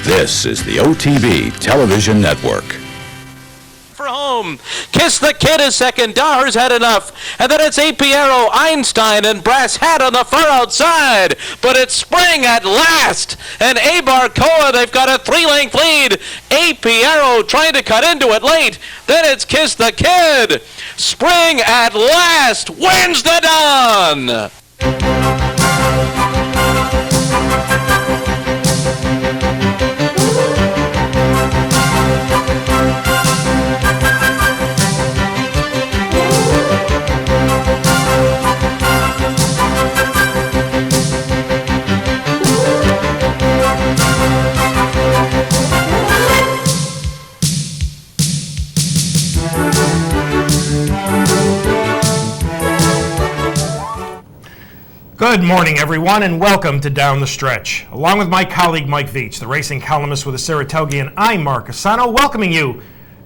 This is the OTB Television Network. For home. Kiss the Kid is second. Dahr's had enough. And then it's A. Piero, Einstein, and Brass Hat on the far outside. But it's Spring at last. And Abarcoa, they've got a 3-length lead. A. Piero trying to cut into it late. Then it's Kiss the Kid. Spring at last wins the Dawn. Good morning, everyone, and welcome to Down the Stretch. Along with my colleague Mike VIETCH, the racing columnist with the Saratoga, I'm Mark CUSANO, welcoming you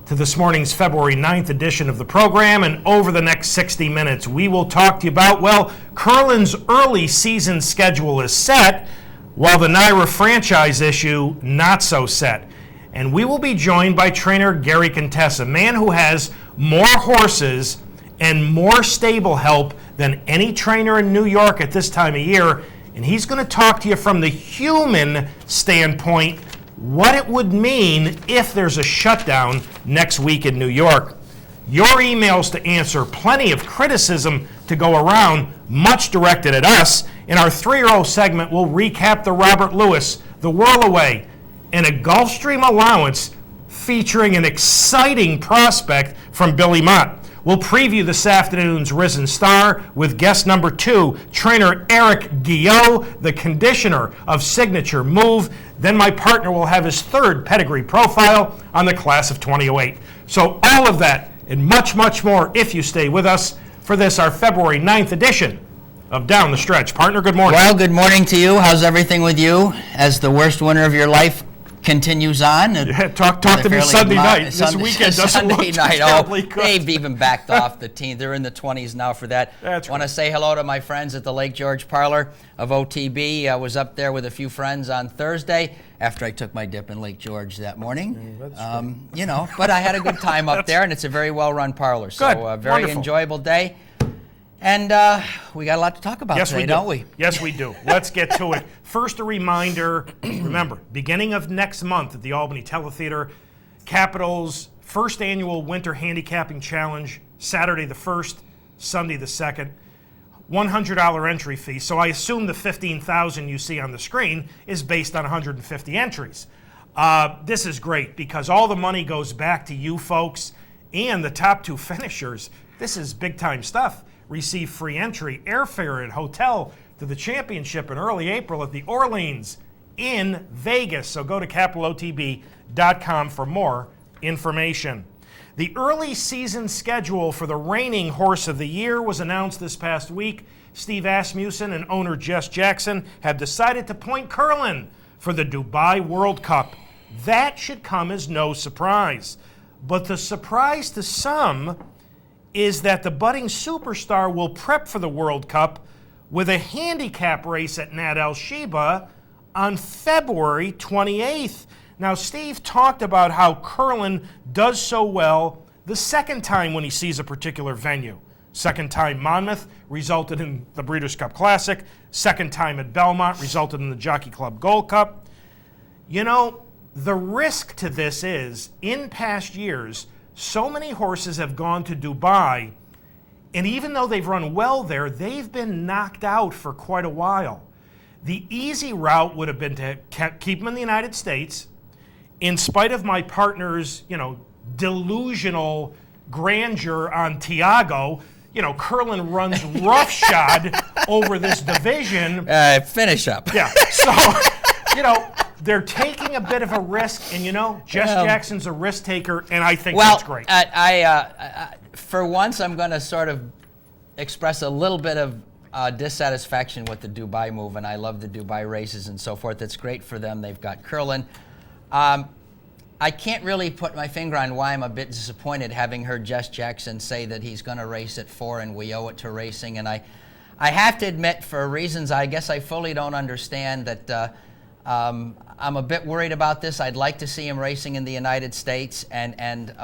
to this morning's February 9th edition of the program. And over the next 60 minutes, we will talk to you about, well, Curlin's early season schedule is set, while the NYRA franchise issue not so set. And we will be joined by trainer Gary Contessa, a man who has more horses and more stable help than any trainer in New York at this time of year. And he's going to talk to you from the human standpoint, what it would mean if there's a shutdown next week in New York. Your emails to answer, plenty of criticism to go around, much directed at us. In our 3-year-old segment, we'll recap the Robert Lewis, the Whirlaway, and a Gulfstream allowance featuring an exciting prospect from Billy Mott. We'll preview this afternoon's Risen Star with guest number 2, trainer Eric Guilliot, the conditioner of Signature Move. Then my partner will have his third pedigree profile on the class of 2008. So all of that and much, much more if you stay with us for this, our February 9th edition of Down the Stretch. Partner, good morning. Well, good morning to you. How's everything with you as the worst winter of your life continues on? Yeah, talk to me Sunday night. This weekend doesn't look terribly good. They've even backed off the team. They're in the 20s now for that. That's want to say hello to my friends at the Lake George Parlor of OTB. I was up there with a few friends on Thursday after I took my dip in Lake George that morning. But I had a good time up there, and it's a very well-run parlor. So a very Wonderful. Enjoyable day. And we got a lot to talk about today, don't we? Yes, we do. Let's get to it. First, a reminder, remember, beginning of next month at the Albany Teletheater, Capitals' first annual Winter Handicapping Challenge, Saturday the 1st, Sunday the 2nd, $100 entry fee. So I assume the 15,000 you see on the screen is based on 150 entries. This is great because all the money goes back to you folks and the top 2 finishers. This is big-time stuff. Receive free entry, airfare, and hotel to the championship in early April at the Orleans in Vegas. So go to capitalotb.com for more information. The early season schedule for the reigning horse of the year was announced this past week. Steve Asmussen and owner Jess Jackson have decided to point Curlin for the Dubai World Cup. That should come as no surprise. But the surprise to some is that the budding superstar will prep for the World Cup with a handicap race at Nat El Sheba on February 28th. Now, Steve talked about how Curlin does so well the second time when he sees a particular venue. Second time Monmouth resulted in the Breeders' Cup Classic. Second time at Belmont resulted in the Jockey Club Gold Cup. You know, the risk to this is, in past years, so many horses have gone to Dubai, and even though they've run well there, they've been knocked out for quite a while. The easy route would have been to keep them in the United States. In spite of my partner's, delusional grandeur on Tiago, Curlin runs roughshod over this division. Finish up. Yeah, so, they're taking a bit of a risk, and Jess Jackson's a risk taker, and I think that's great. For once, I'm going to sort of express a little bit of dissatisfaction with the Dubai move, and I love the Dubai races and so forth. It's great for them. They've got Curlin. I can't really put my finger on why I'm a bit disappointed having heard Jess Jackson say that he's going to race at 4 and we owe it to racing. And I have to admit, for reasons I guess I fully don't understand, that I'm a bit worried about this. I'd like to see him racing in the United States. And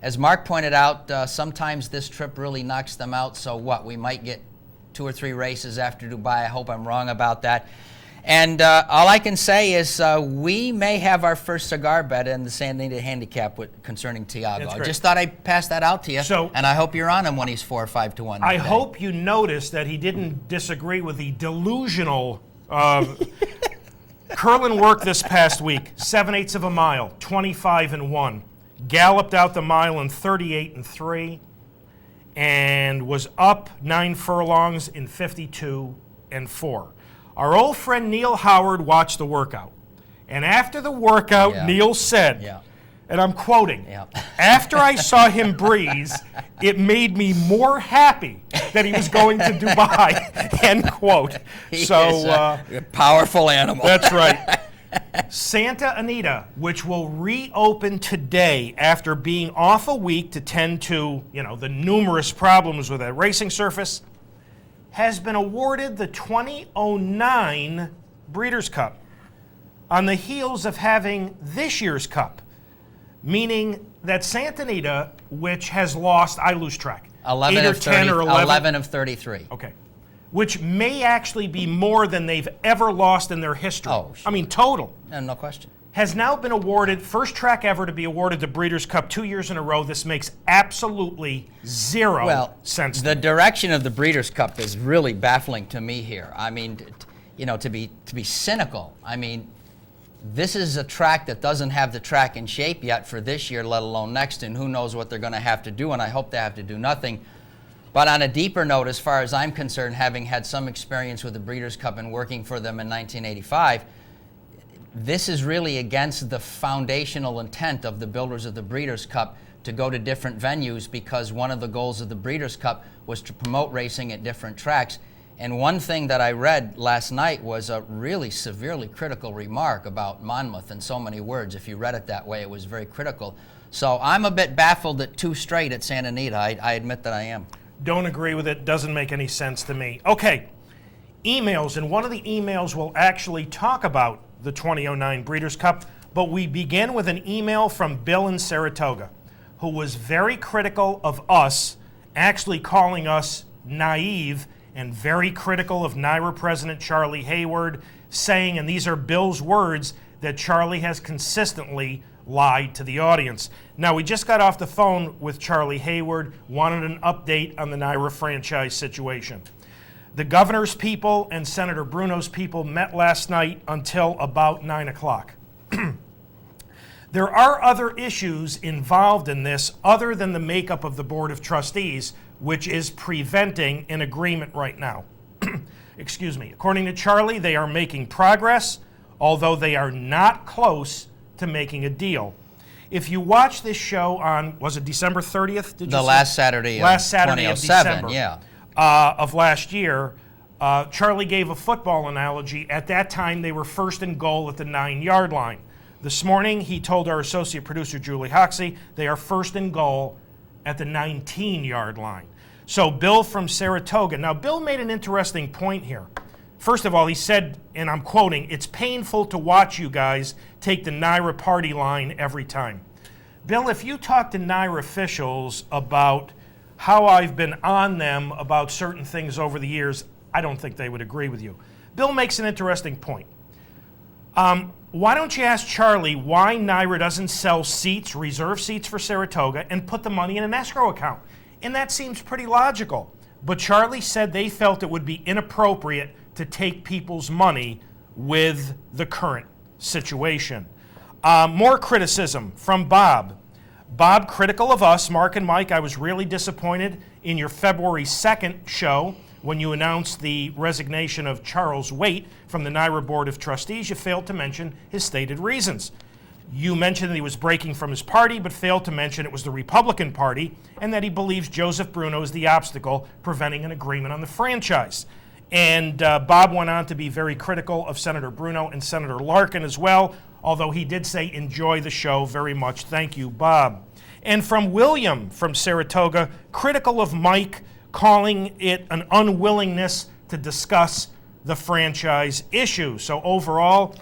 as Mark pointed out, sometimes this trip really knocks them out. So what? We might get 2 or 3 races after Dubai. I hope I'm wrong about that. And all I can say is we may have our first cigar bet in the Santa Anita Handicap concerning Tiago. I just thought I'd pass that out to you. So, and I hope you're on him when he's 4 or 5 to 1. I hope you noticed that he didn't disagree with the delusional Curlin work this past week. 7/8 of a mile, 25-1. Galloped out the mile in 38-3, and was up 9 furlongs in 52-4. Our old friend Neil Howard watched the workout. And after the workout, Neil said, and I'm quoting, after I saw him breeze, it made me more happy that he was going to Dubai, end quote. He is a powerful animal. That's right. Santa Anita, which will reopen today after being off a week to tend to, the numerous problems with that racing surface, has been awarded the 2009 Breeders' Cup on the heels of having this year's Cup, meaning that Santa Anita, which has lost, I lose track, 11 8 or of 10 or 11? 11 of 33. Okay. Which may actually be more than they've ever lost in their history. Oh, sure. I mean, total. No question. Has now been awarded, first track ever to be awarded the Breeders' Cup 2 years in a row. This makes absolutely zero sense. The direction of the Breeders' Cup is really baffling to me here. I mean, to be cynical, I mean, this is a track that doesn't have the track in shape yet for this year, let alone next, and who knows what they're going to have to do, and I hope they have to do nothing. But on a deeper note, as far as I'm concerned, having had some experience with the Breeders' Cup and working for them in 1985, this is really against the foundational intent of the builders of the Breeders' Cup to go to different venues, because one of the goals of the Breeders' Cup was to promote racing at different tracks. And one thing that I read last night was a really severely critical remark about Monmouth in so many words. If you read it that way, it was very critical. So I'm a bit baffled at 2 straight at Santa Anita. I admit that I am. Don't agree with it. Doesn't make any sense to me. Okay, emails, and one of the emails will actually talk about the 2009 Breeders' Cup, but we begin with an email from Bill in Saratoga, who was very critical of us, actually calling us naive, and very critical of NYRA President Charlie Hayward, saying, and these are Bill's words, that Charlie has consistently lied to the audience. Now, we just got off the phone with Charlie Hayward, wanted an update on the NYRA franchise situation. The governor's people and Senator Bruno's people met last night until about 9 o'clock. There are other issues involved in this other than the makeup of the Board of Trustees, which is preventing an agreement right now. Excuse me. According to Charlie, they are making progress, although they are not close to making a deal. If you watch this show on, was it December 30th? The last Saturday of 2007, December, of last year, Charlie gave a football analogy. At that time, they were first and goal at the 9-yard line. This morning, he told our associate producer, Julie Hoxie, they are first and goal at the 19-yard line. So Bill from Saratoga. Now, Bill made an interesting point here. First of all, he said, and I'm quoting, "It's painful to watch you guys take the NYRA party line every time." Bill, if you talk to NYRA officials about how I've been on them about certain things over the years, I don't think they would agree with you. Bill makes an interesting point. Why don't you ask Charlie why NYRA doesn't sell seats, reserve seats for Saratoga, and put the money in an escrow account? And that seems pretty logical. But Charlie said they felt it would be inappropriate to take people's money with the current situation. More criticism from Bob. Bob, critical of us, Mark and Mike. I was really disappointed in your February 2nd show when you announced the resignation of Charles Waite from the NYRA Board of Trustees. You failed to mention his stated reasons. You mentioned that he was breaking from his party, but failed to mention it was the Republican Party and that he believes Joseph Bruno is the obstacle preventing an agreement on the franchise. And Bob went on to be very critical of Senator Bruno and Senator Larkin as well, although he did say, enjoy the show very much. Thank you, Bob. And from William from Saratoga, critical of Mike, calling it an unwillingness to discuss the franchise issue. So overall,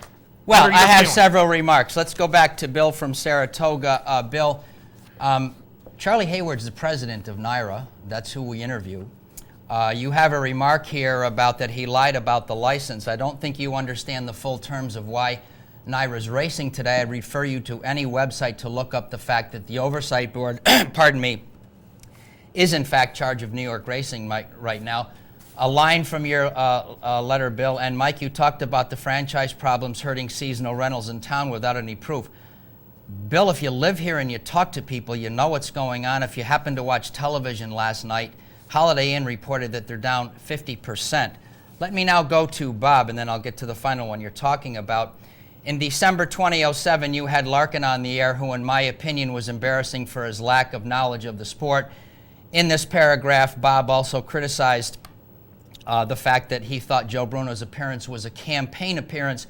Well, What are I your have feelings? several remarks. Let's go back to Bill from Saratoga. Bill, Charlie Hayward's the president of NYRA. That's who we interview. You have a remark here about that he lied about the license. I don't think you understand the full terms of why NYRA's racing today. I'd refer you to any website to look up the fact that the oversight board, pardon me, is in fact charge of New York racing right now. A line from your letter, Bill, and Mike, you talked about the franchise problems hurting seasonal rentals in town without any proof. Bill, if you live here and you talk to people, you know what's going on. If you happen to watch television last night, Holiday Inn reported that they're down 50%. Let me now go to Bob, and then I'll get to the final one you're talking about. In December 2007, you had Larkin on the air, who in my opinion was embarrassing for his lack of knowledge of the sport. In this paragraph, Bob also criticized the fact that he thought Joe Bruno's appearance was a campaign appearance.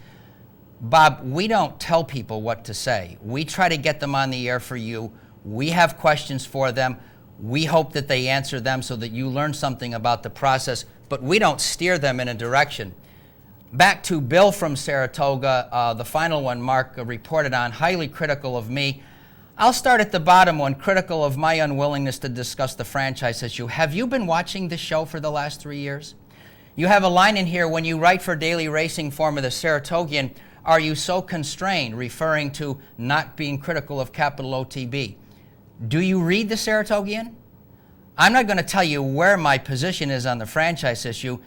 Bob, we don't tell people what to say. We try to get them on the air for you. We have questions for them. We hope that they answer them so that you learn something about the process, but we don't steer them in a direction. Back to Bill from Saratoga, the final one Mark reported on, highly critical of me. I'll start at the bottom one, critical of my unwillingness to discuss the franchise issue. Have you been watching this show for the last 3 years? You have a line in here, when you write for Daily Racing Form of the Saratogian, are you so constrained, referring to not being critical of capital OTB. Do you read the Saratogian? I'm not going to tell you where my position is on the franchise issue.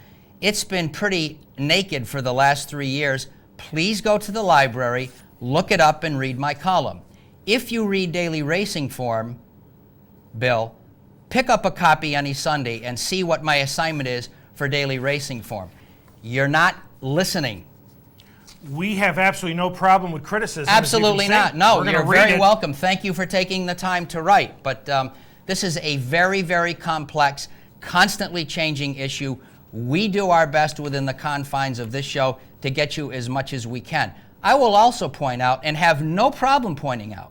It's been pretty naked for the last 3 years. Please go to the library, look it up, and read my column. If you read Daily Racing Form, Bill, pick up a copy any Sunday and see what my assignment is for Daily Racing Form. You're not listening. We have absolutely no problem with criticism. Absolutely not. No, you're very welcome. welcome. Thank you for taking the time to write. But this is a very, very complex, constantly changing issue. We do our best within the confines of this show to get you as much as we can. I will also point out, and have no problem pointing out,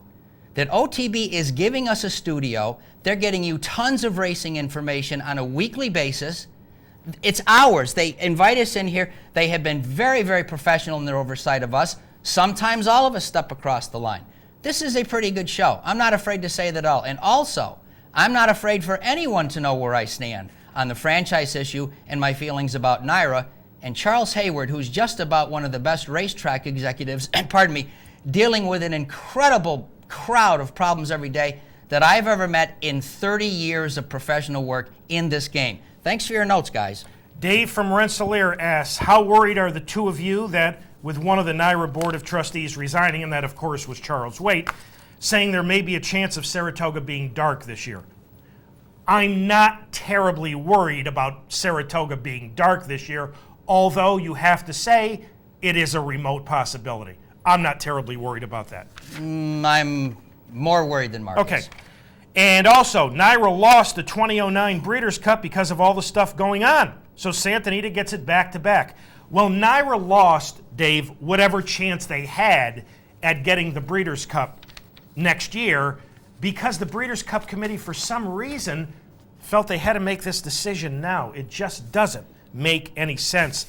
that OTB is giving us a studio. They're getting you tons of racing information on a weekly basis. It's ours. They invite us in here. They have been very, very professional in their oversight of us. Sometimes all of us step across the line. This is a pretty good show. I'm not afraid to say that all. And also, I'm not afraid for anyone to know where I stand on the franchise issue and my feelings about NYRA. And Charles Hayward, who's just about one of the best racetrack executives, pardon me, dealing with an incredible crowd of problems every day that I've ever met in 30 years of professional work in this game. Thanks for your notes, guys. Dave from Rensselaer asks, how worried are the two of you that with one of the NYRA Board of Trustees resigning, and that of course was Charles Waite, saying there may be a chance of Saratoga being dark this year? I'm not terribly worried about Saratoga being dark this year, although you have to say it is a remote possibility. I'm not terribly worried about that. I'm more worried than Mark Okay. is. And also, NYRA lost the 2009 Breeders' Cup because of all the stuff going on. So Santa Anita gets it back to back. Well, NYRA lost, Dave, whatever chance they had at getting the Breeders' Cup next year because the Breeders' Cup Committee, for some reason, felt they had to make this decision now. It just doesn't make any sense.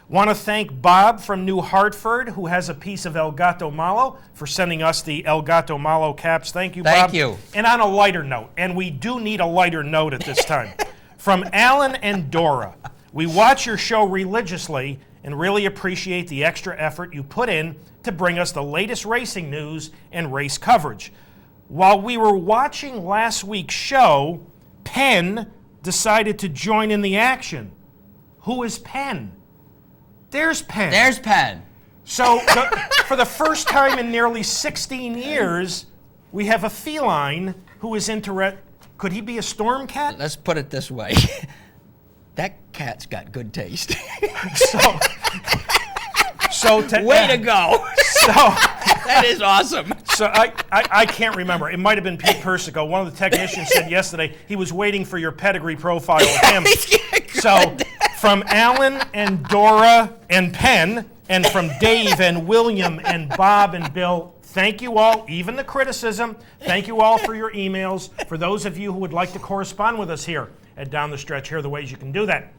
Want to thank Bob from New Hartford, who has a piece of El Gato Malo, for sending us the El Gato Malo caps. Thank you, Bob. Thank you. And on a lighter note, and we do need a lighter note at this time, from Alan and Dora, we watch your show religiously and really appreciate the extra effort you put in to bring us the latest racing news and race coverage. While we were watching last week's show, Penn decided to join in the action. Who is Penn? There's Penn. There's Penn. So for the first time in nearly 16 years, we have a feline who is interested. Could he be a storm cat? Let's put it this way. That cat's got good taste. Way to go. That is awesome. So I can't remember. It might have been Pete Persico. One of the technicians said yesterday he was waiting for your pedigree profile of him. So from Alan and Dora and Penn, and from Dave and William and Bob and Bill, thank you all, even the criticism. Thank you all for your emails. For those of you who would like to correspond with us here at Down the Stretch, here are the ways you can do that.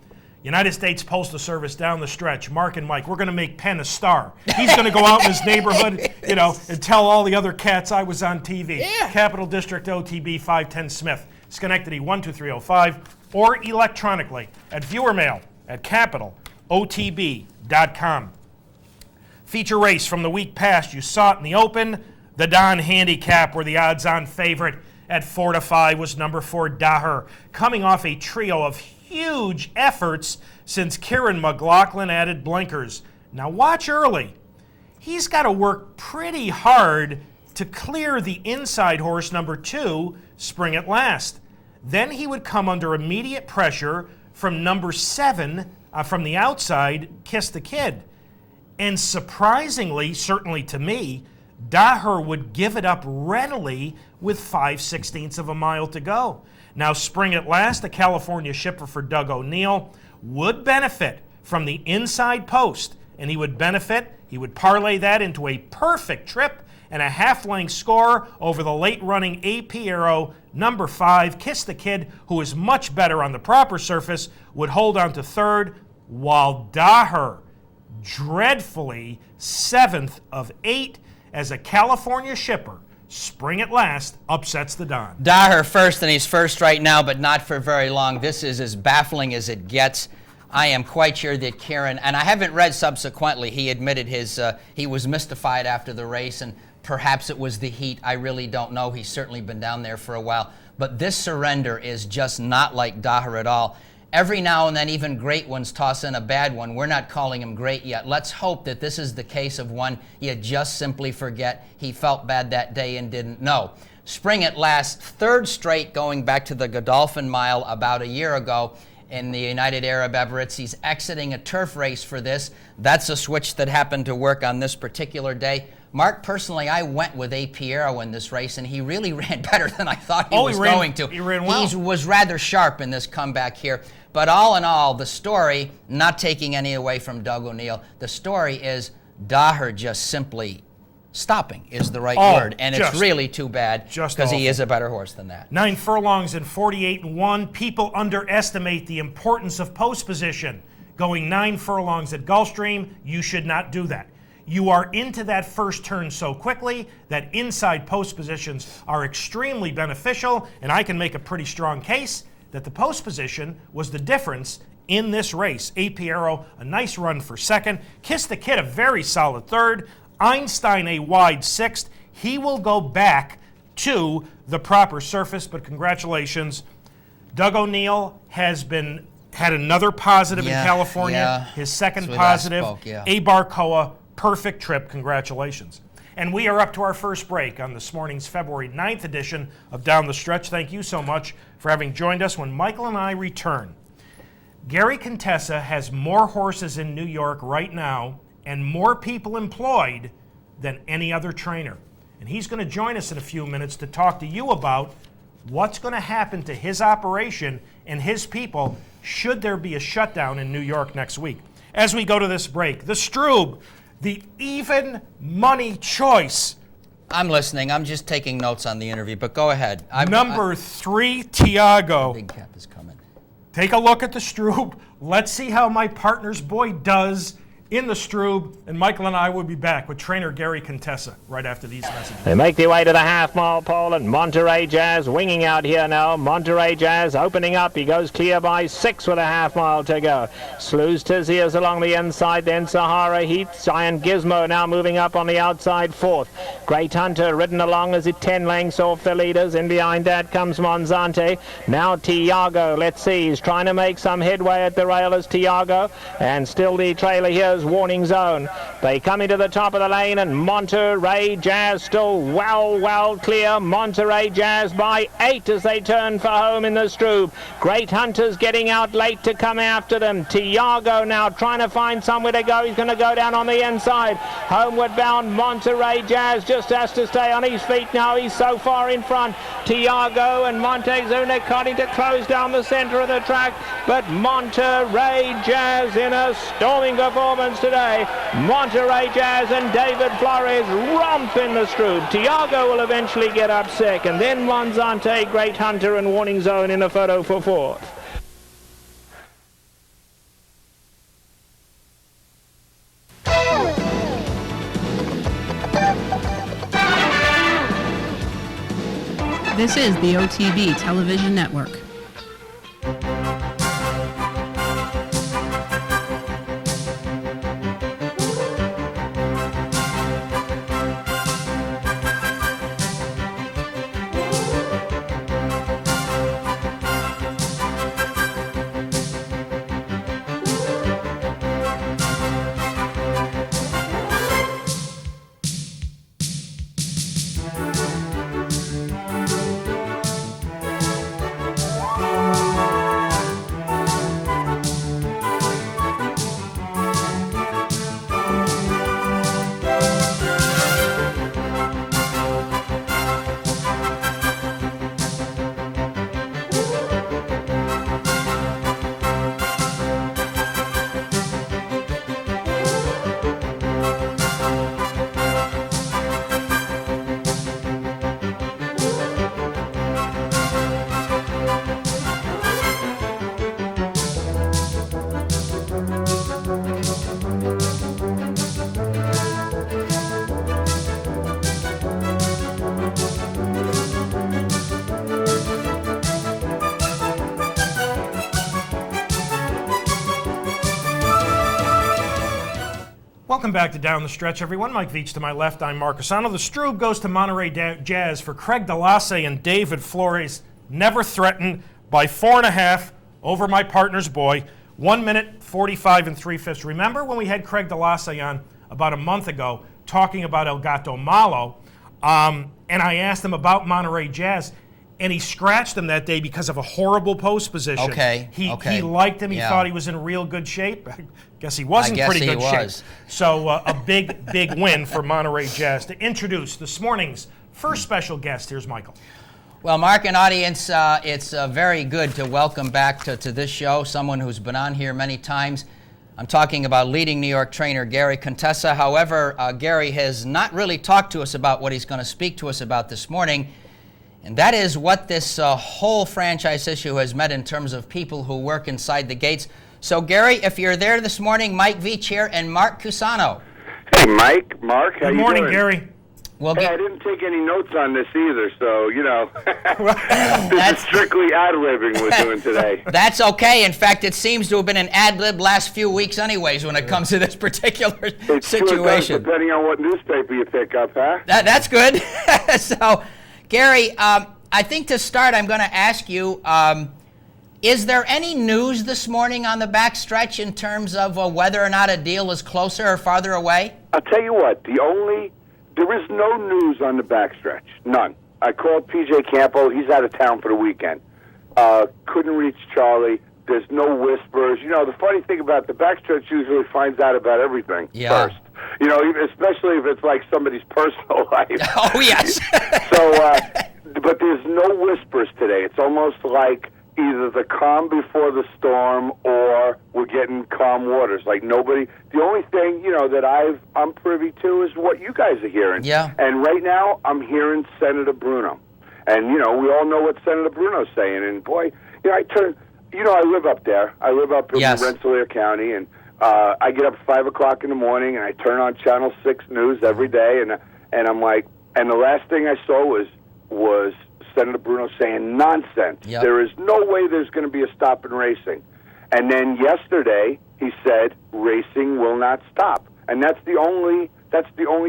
United States Postal Service down the stretch, Mark and Mike, we're going to make Penn a star. He's going to go out in his neighborhood, you know, and tell all the other cats I was on TV. Yeah. Capital District OTB 510 Smith, Schenectady 12305, or electronically at viewermail@capitalotb.com. Feature race from the week past. You saw it in the Open. The Don Handicap, where the odds-on favorite at 4-5 was number 4 Daher, coming off a trio of huge efforts since Kieran McLaughlin added blinkers. Now watch early. He's got to work pretty hard to clear the inside horse number 2, Spring at Last. Then he would come under immediate pressure from number 7 from the outside, Kiss the Kid. And surprisingly, certainly to me, Daher would give it up readily with 5/16 of a mile to go. Now, Spring at Last, the California shipper for Doug O'Neill, would benefit from the inside post, and he would parlay that into a perfect trip and a half-length score over the late-running AP Arrow number 5, Kiss the Kid, who is much better on the proper surface, would hold on to third, while Daher, dreadfully 7th of 8, as a California shipper, Spring at Last upsets the Don. Daher first, and he's first right now, but not for very long. This is as baffling as it gets. I am quite sure that Kieran, and I haven't read subsequently, he admitted he was mystified after the race, and perhaps it was the heat. I really don't know. He's certainly been down there for a while. But this surrender is just not like Daher at all. Every now and then, even great ones toss in a bad one. We're not calling him great yet. Let's hope that this is the case of one you just simply forget. He felt bad that day and didn't know. Spring at Last, third straight going back to the Godolphin Mile about a year ago in the United Arab Emirates. He's exiting a turf race for this. That's a switch that happened to work on this particular day. Mark, personally, I went with AP Arrow in this race, and he really ran better than I thought he was going to. He ran well. He was rather sharp in this comeback here. But all in all, the story, not taking any away from Doug O'Neill, the story is Daher just simply stopping is the right word. And it's really too bad because he is a better horse than that. 9 furlongs and 48-1. People underestimate the importance of post position. Going 9 furlongs at Gulfstream, you should not do that. You are into that first turn so quickly that inside post positions are extremely beneficial, and I can make a pretty strong case that the post position was the difference in this race. AP Arrow, a nice run for second. Kiss the Kid, a very solid third. Einstein, a wide 6th. He will go back to the proper surface, but congratulations. Doug O'Neill had another positive in California, his second positive. A Barcoa, perfect trip, congratulations. And we are up to our first break on this morning's February 9th edition of Down the Stretch. Thank you so much for having joined us. When Michael and I return, Gary Contessa has more horses in New York right now and more people employed than any other trainer. And he's going to join us in a few minutes to talk to you about what's going to happen to his operation and his people should there be a shutdown in New York next week. As we go to this break, the Stroob, the even money choice. I'm listening. I'm just taking notes on the interview, but go ahead. Number 3, Tiago. Big cap is coming. Take a look at the Stroob. Let's see how my partner's boy does in the Stroob, and Michael and I will be back with trainer Gary Contessa right after these messages. They make their way to the half-mile pole, and Monterey Jazz winging out here now. Monterey Jazz opening up. He goes clear by 6 with a half-mile to go. Slews Tizias along the inside, then Sahara Heat. Giant Gizmo now moving up on the outside 4th. Great Hunter ridden along as it 10 lengths off the leaders. In behind that comes Monzante. Now Tiago, let's see, he's trying to make some headway at the rail as Tiago, and still the trailer here is Warning Zone. They come into the top of the lane, and Monterey Jazz still well clear. Monterey Jazz by 8 as they turn for home in the Stroob. Great Hunter's getting out late to come after them. Tiago now trying to find somewhere to go. He's going to go down on the inside. Homeward bound Monterey Jazz just has to stay on his feet now. He's so far in front. Tiago and Montezuma starting to close down the center of the track, but Monterey Jazz in a storming performance today. Monterey Jazz and David Flores romp in the Stroob. Tiago will eventually get up second. Then Monzante, Great Hunter, and Warning Zone in a photo for 4th. This is the OTB Television Network. Welcome back to Down the Stretch, everyone. Mike VIETCH to my left. I'm Mark CUSANO. The Stroob goes to Monterey Jazz for Craig DeLasse and David Flores. Never threatened by 4.5 over my partner's boy. 1 minute, 45 3/5. Remember when we had Craig DeLasse on about a month ago talking about El Gato Malo, and I asked him about Monterey Jazz, and he scratched him that day because of a horrible post position. He liked him. He thought he was in real good shape. I guess he was in pretty good shape. So a big win for Monterey Jazz. To introduce this morning's first special guest, here's Michael. Well, Mark and audience, it's very good to welcome back to this show someone who's been on here many times. I'm talking about leading New York trainer Gary Contessa. However, Gary has not really talked to us about what he's going to speak to us about this morning. And that is what this whole franchise issue has meant in terms of people who work inside the gates. So, Gary, if you're there this morning, Mike VIETCH here and Mark CUSANO. Hey, Mike, Mark, how you doing? Good morning, Gary. Well, hey, I didn't take any notes on this either, so, you know, this is strictly ad-libbing we're doing today. That's okay. In fact, it seems to have been an ad-lib last few weeks anyways when it comes to this particular situation. Sure does, depending on what newspaper you pick up, huh? That's good. So, Gary, I think to start, I'm going to ask you, is there any news this morning on the backstretch in terms of whether or not a deal is closer or farther away? I'll tell you what, there is no news on the backstretch, none. I called PJ Campo, he's out of town for the weekend. Couldn't reach Charlie, there's no whispers. You know, the funny thing about the backstretch usually finds out about everything first. You know, especially if it's like somebody's personal life. Oh, yes. But there's no whispers today. It's almost like either the calm before the storm or we're getting calm waters. Like nobody, the only thing, you know, that I'm privy to is what you guys are hearing. Yeah. And right now I'm hearing Senator Bruno. And, you know, we all know what Senator Bruno's saying. And boy, you know, I live up there. I live up in Rensselaer County, and I get up at 5 o'clock in the morning and I turn on Channel 6 News every day, and I'm like, and the last thing I saw was Senator Bruno saying nonsense. Yep. There is no way there's going to be a stop in racing. And then yesterday he said racing will not stop. And that's the only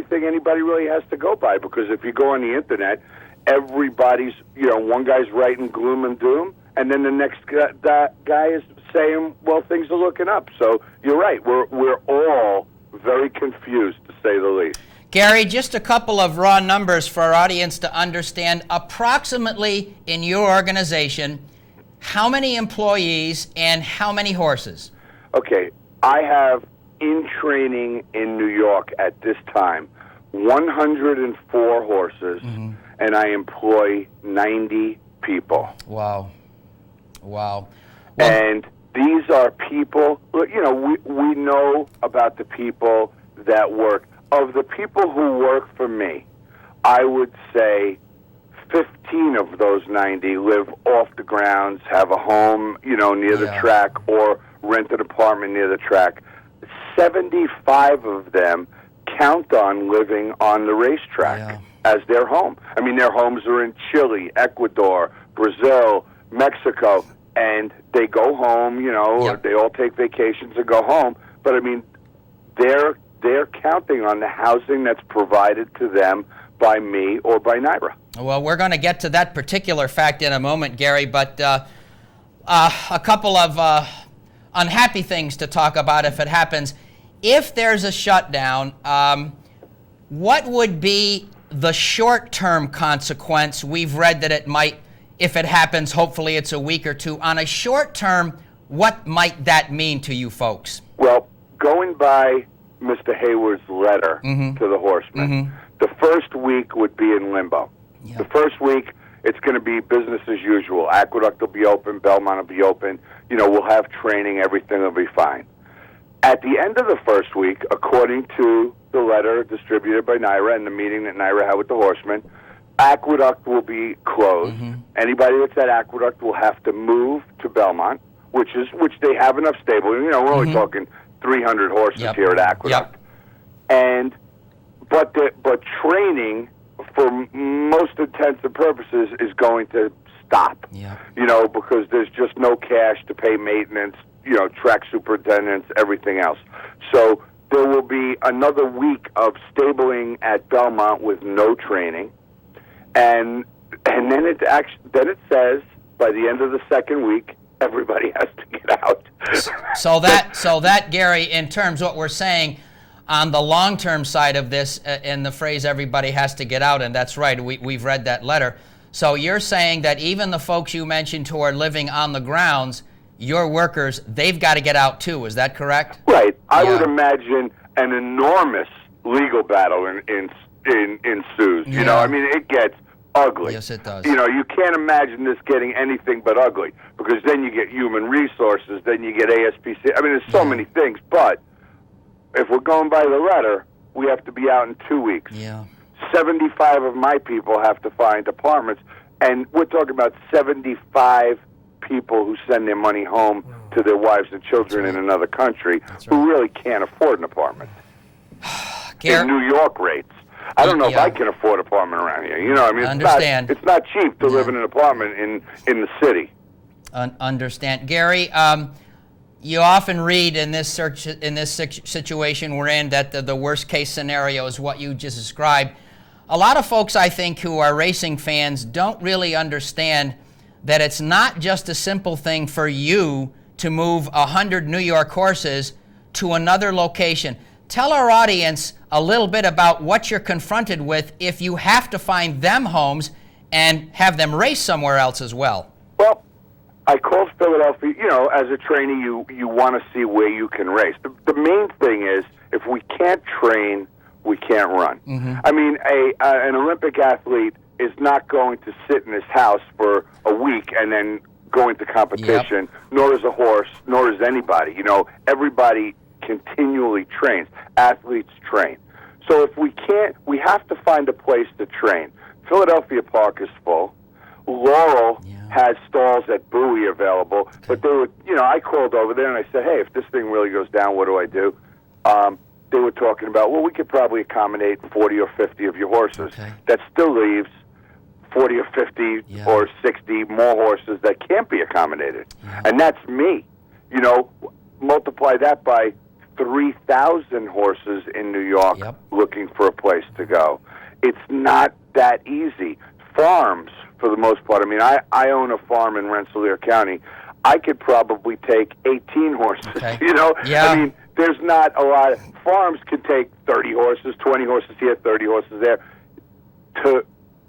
thing anybody really has to go by, because if you go on the internet, everybody's, you know, one guy's writing gloom and doom, and then the next guy is saying, well, things are looking up. So you're right. We're all very confused, to say the least. Gary, just a couple of raw numbers for our audience to understand. Approximately in your organization, how many employees and how many horses? Okay, I have in training in New York at this time 104 horses, and I employ 90 people. Wow. Well, and these are people, you know, we know about the people that work. Of the people who work for me, I would say 15 of those 90 live off the grounds, have a home, you know, near the track, or rent an apartment near the track. 75 of them count on living on the racetrack as their home. I mean, their homes are in Chile, Ecuador, Brazil, Mexico, and they go home, you know, they all take vacations and go home. But, I mean, they're counting on the housing that's provided to them by me or by NYRA. Well, we're going to get to that particular fact in a moment, Gary, but a couple of unhappy things to talk about if it happens. If there's a shutdown, what would be the short-term consequence? We've read that it might, if it happens, hopefully it's a week or two. On a short term, what might that mean to you folks? Well, going by Mr. Hayward's letter to the horsemen, the first week would be in limbo. The first week, it's going to be business as usual. Aqueduct will be open, Belmont will be open. You know, we'll have training, everything will be fine. At the end of the first week, according to the letter distributed by NYRA and the meeting that NYRA had with the horsemen, Aqueduct will be closed. Anybody that's at Aqueduct will have to move to Belmont, which they have enough stable. You know, we're only talking 300 horses here at Aqueduct. And but training, for most intents and purposes, is going to stop. You know, because there's just no cash to pay maintenance, you know, track superintendents, everything else. So there will be another week of stabling at Belmont with no training, and then it says by the end of the second week everybody has to get out. So that Gary, in terms of what we're saying on the long-term side of this, in the phrase "everybody has to get out," and that's right. We've read that letter. So you're saying that even the folks you mentioned who are living on the grounds, your workers, they've got to get out too. Is that correct? Right. I would imagine an enormous legal battle ensues. You know, I mean, it gets ugly. Yes, it does. You know, you can't imagine this getting anything but ugly, because then you get human resources, then you get ASPC. I mean, there's so many things. But if we're going by the letter, we have to be out in 2 weeks. 75 of my people have to find apartments, and we're talking about 75 people who send their money home to their wives and children in another country who really can't afford an apartment. In New York rates. I don't know if I can afford an apartment around here. You know, I mean, it's not cheap to live in an apartment in the city. Understand. Gary, you often read in this situation we're in that the worst case scenario is what you just described. A lot of folks, I think, who are racing fans don't really understand that it's not just a simple thing for you to move 100 New York horses to another location. Tell our audience a little bit about what you're confronted with if you have to find them homes and have them race somewhere else as well. Well, I called Philadelphia. You know, as a trainee, you want to see where you can race. The main thing is, if we can't train, we can't run. I mean, an Olympic athlete is not going to sit in his house for a week and then go into competition, nor is a horse, nor is anybody. You know, everybody continually trains. Athletes train. So if we can't, we have to find a place to train. Philadelphia Park is full. Laurel has stalls at Bowie available, but they would, you know, I called over there and I said, hey, if this thing really goes down, what do I do? They were talking about, well, we could probably accommodate 40 or 50 of your horses. That still leaves 40 or 50 or 60 more horses that can't be accommodated. And that's me. You know, multiply that by 3,000 horses in New York looking for a place to go. It's not that easy. Farms, for the most part. I mean, I own a farm in Rensselaer County. I could probably take 18 horses, you know? I mean, there's not a lot. Farms can take 30 horses, 20 horses here, 30 horses there.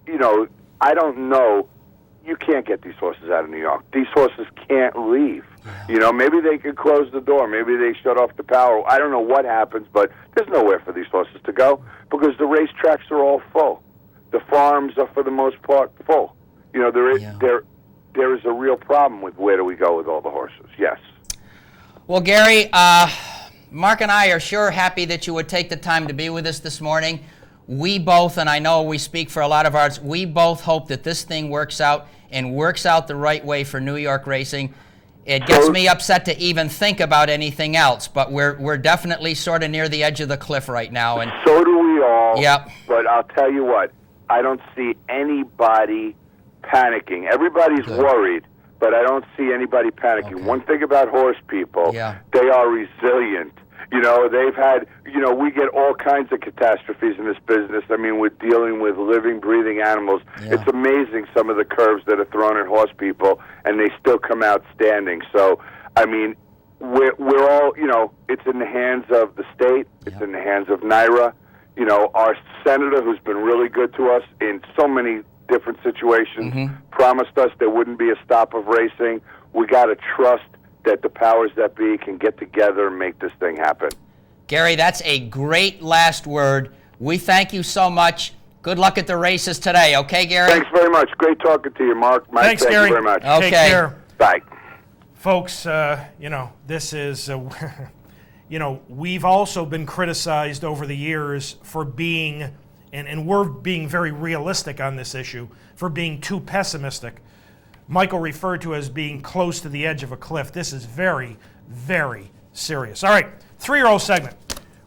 You know, I don't know. You can't get these horses out of New York. These horses can't leave. You know, maybe they could close the door. Maybe they shut off the power. I don't know what happens, but there's nowhere for these horses to go because the racetracks are all full. The farms are, for the most part, full. You know, there is a real problem with where do we go with all the horses. Yes. Well, Gary, Mark and I are sure happy that you would take the time to be with us this morning. We both, and I know we speak for a lot of ours, we both hope that this thing works out and works out the right way for New York racing. It gets me upset to even think about anything else, but we're definitely sort of near the edge of the cliff right now. And so do we all. Yep. But I'll tell you what, I don't see anybody panicking. Everybody's worried, but I don't see anybody panicking. Okay. One thing about horse people, they are resilient. You know, they've had, we get all kinds of catastrophes in this business. I mean, we're dealing with living, breathing animals. Yeah. It's amazing some of the curves that are thrown at horse people, and they still come out standing. So, I mean, we're all, it's in the hands of the state. It's in the hands of NYRA. Our senator, who's been really good to us in so many different situations, promised us there wouldn't be a stop of racing. We got to trust that the powers that be can get together and make this thing happen. Gary, that's a great last word. We thank you so much. Good luck at the races today, okay, Gary? Thanks very much. Great talking to you, Mark. Mike, Thanks, thank Gary. you very much. Okay. Take care. Bye. Folks, this is, we've also been criticized over the years for being, and we're being very realistic on this issue, for being too pessimistic. Michael referred to as being close to the edge of a cliff. This is very, very serious. All right, 3-year-old segment.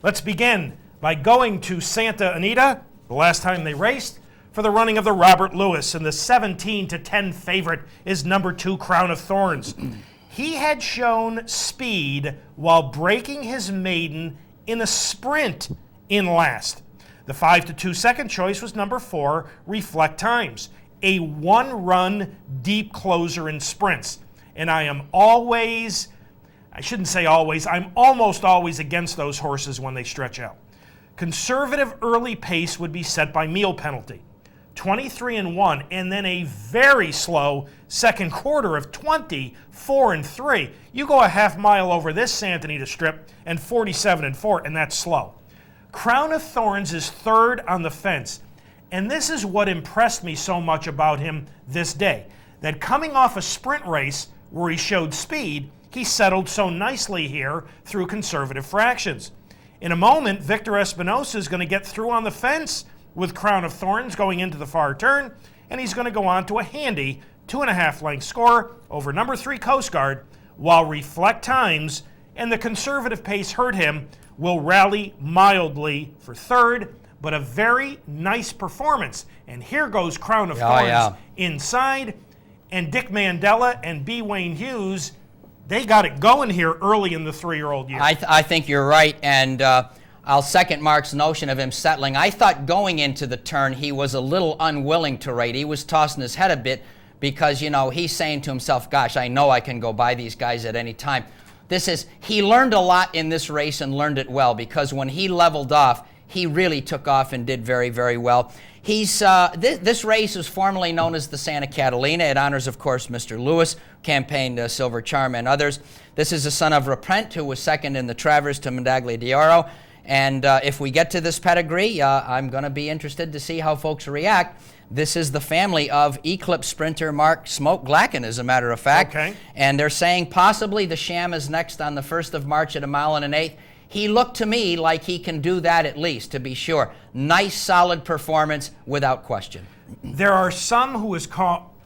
Let's begin by going to Santa Anita, the last time they raced, for the running of the Robert Lewis, and the 17-10 favorite is number 2, Crown of Thorns. He had shown speed while breaking his maiden in a sprint in last. The 5-2 second choice was number 4, Reflect Times, a 1-run deep closer in sprints. And I am always, I shouldn't say always, I'm almost always against those horses when they stretch out. Conservative early pace would be set by meal penalty. 23-1, and then a very slow second quarter of 24-3. You go a half mile over this Santa Anita strip and 47-4, and that's slow. Crown of Thorns is third on the fence. And this is what impressed me so much about him this day, that coming off a sprint race where he showed speed, he settled so nicely here through conservative fractions. In a moment, Victor Espinosa is going to get through on the fence with Crown of Thorns going into the far turn, and he's going to go on to a handy 2.5 length score over number 3 Coast Guard, while Reflect Times and the conservative pace hurt him will rally mildly for third, but a very nice performance. And here goes Crown of Thorns inside, and Dick Mandela and B. Wayne Hughes, they got it going here early in the 3-year-old year. I think you're right, and I'll second Mark's notion of him settling. I thought going into the turn he was a little unwilling to rate. He was tossing his head a bit because, he's saying to himself, gosh, I know I can go by these guys at any time. He learned a lot in this race and learned it well, because when he leveled off, he really took off and did very, very well. This race is formerly known as the Santa Catalina. It honors, of course, Mr. Lewis, campaigned Silver Charm and others. This is a son of Reprent, who was second in the Travers to Medaglia d'Oro. And if we get to this pedigree, I'm going to be interested to see how folks react. This is the family of Eclipse sprinter Mark Smoke Glacken, as a matter of fact. Okay. And they're saying possibly the Sham is next on the 1st of March at 1 1/8 miles. He looked to me like he can do that at least, to be sure. Nice, solid performance without question. There are some who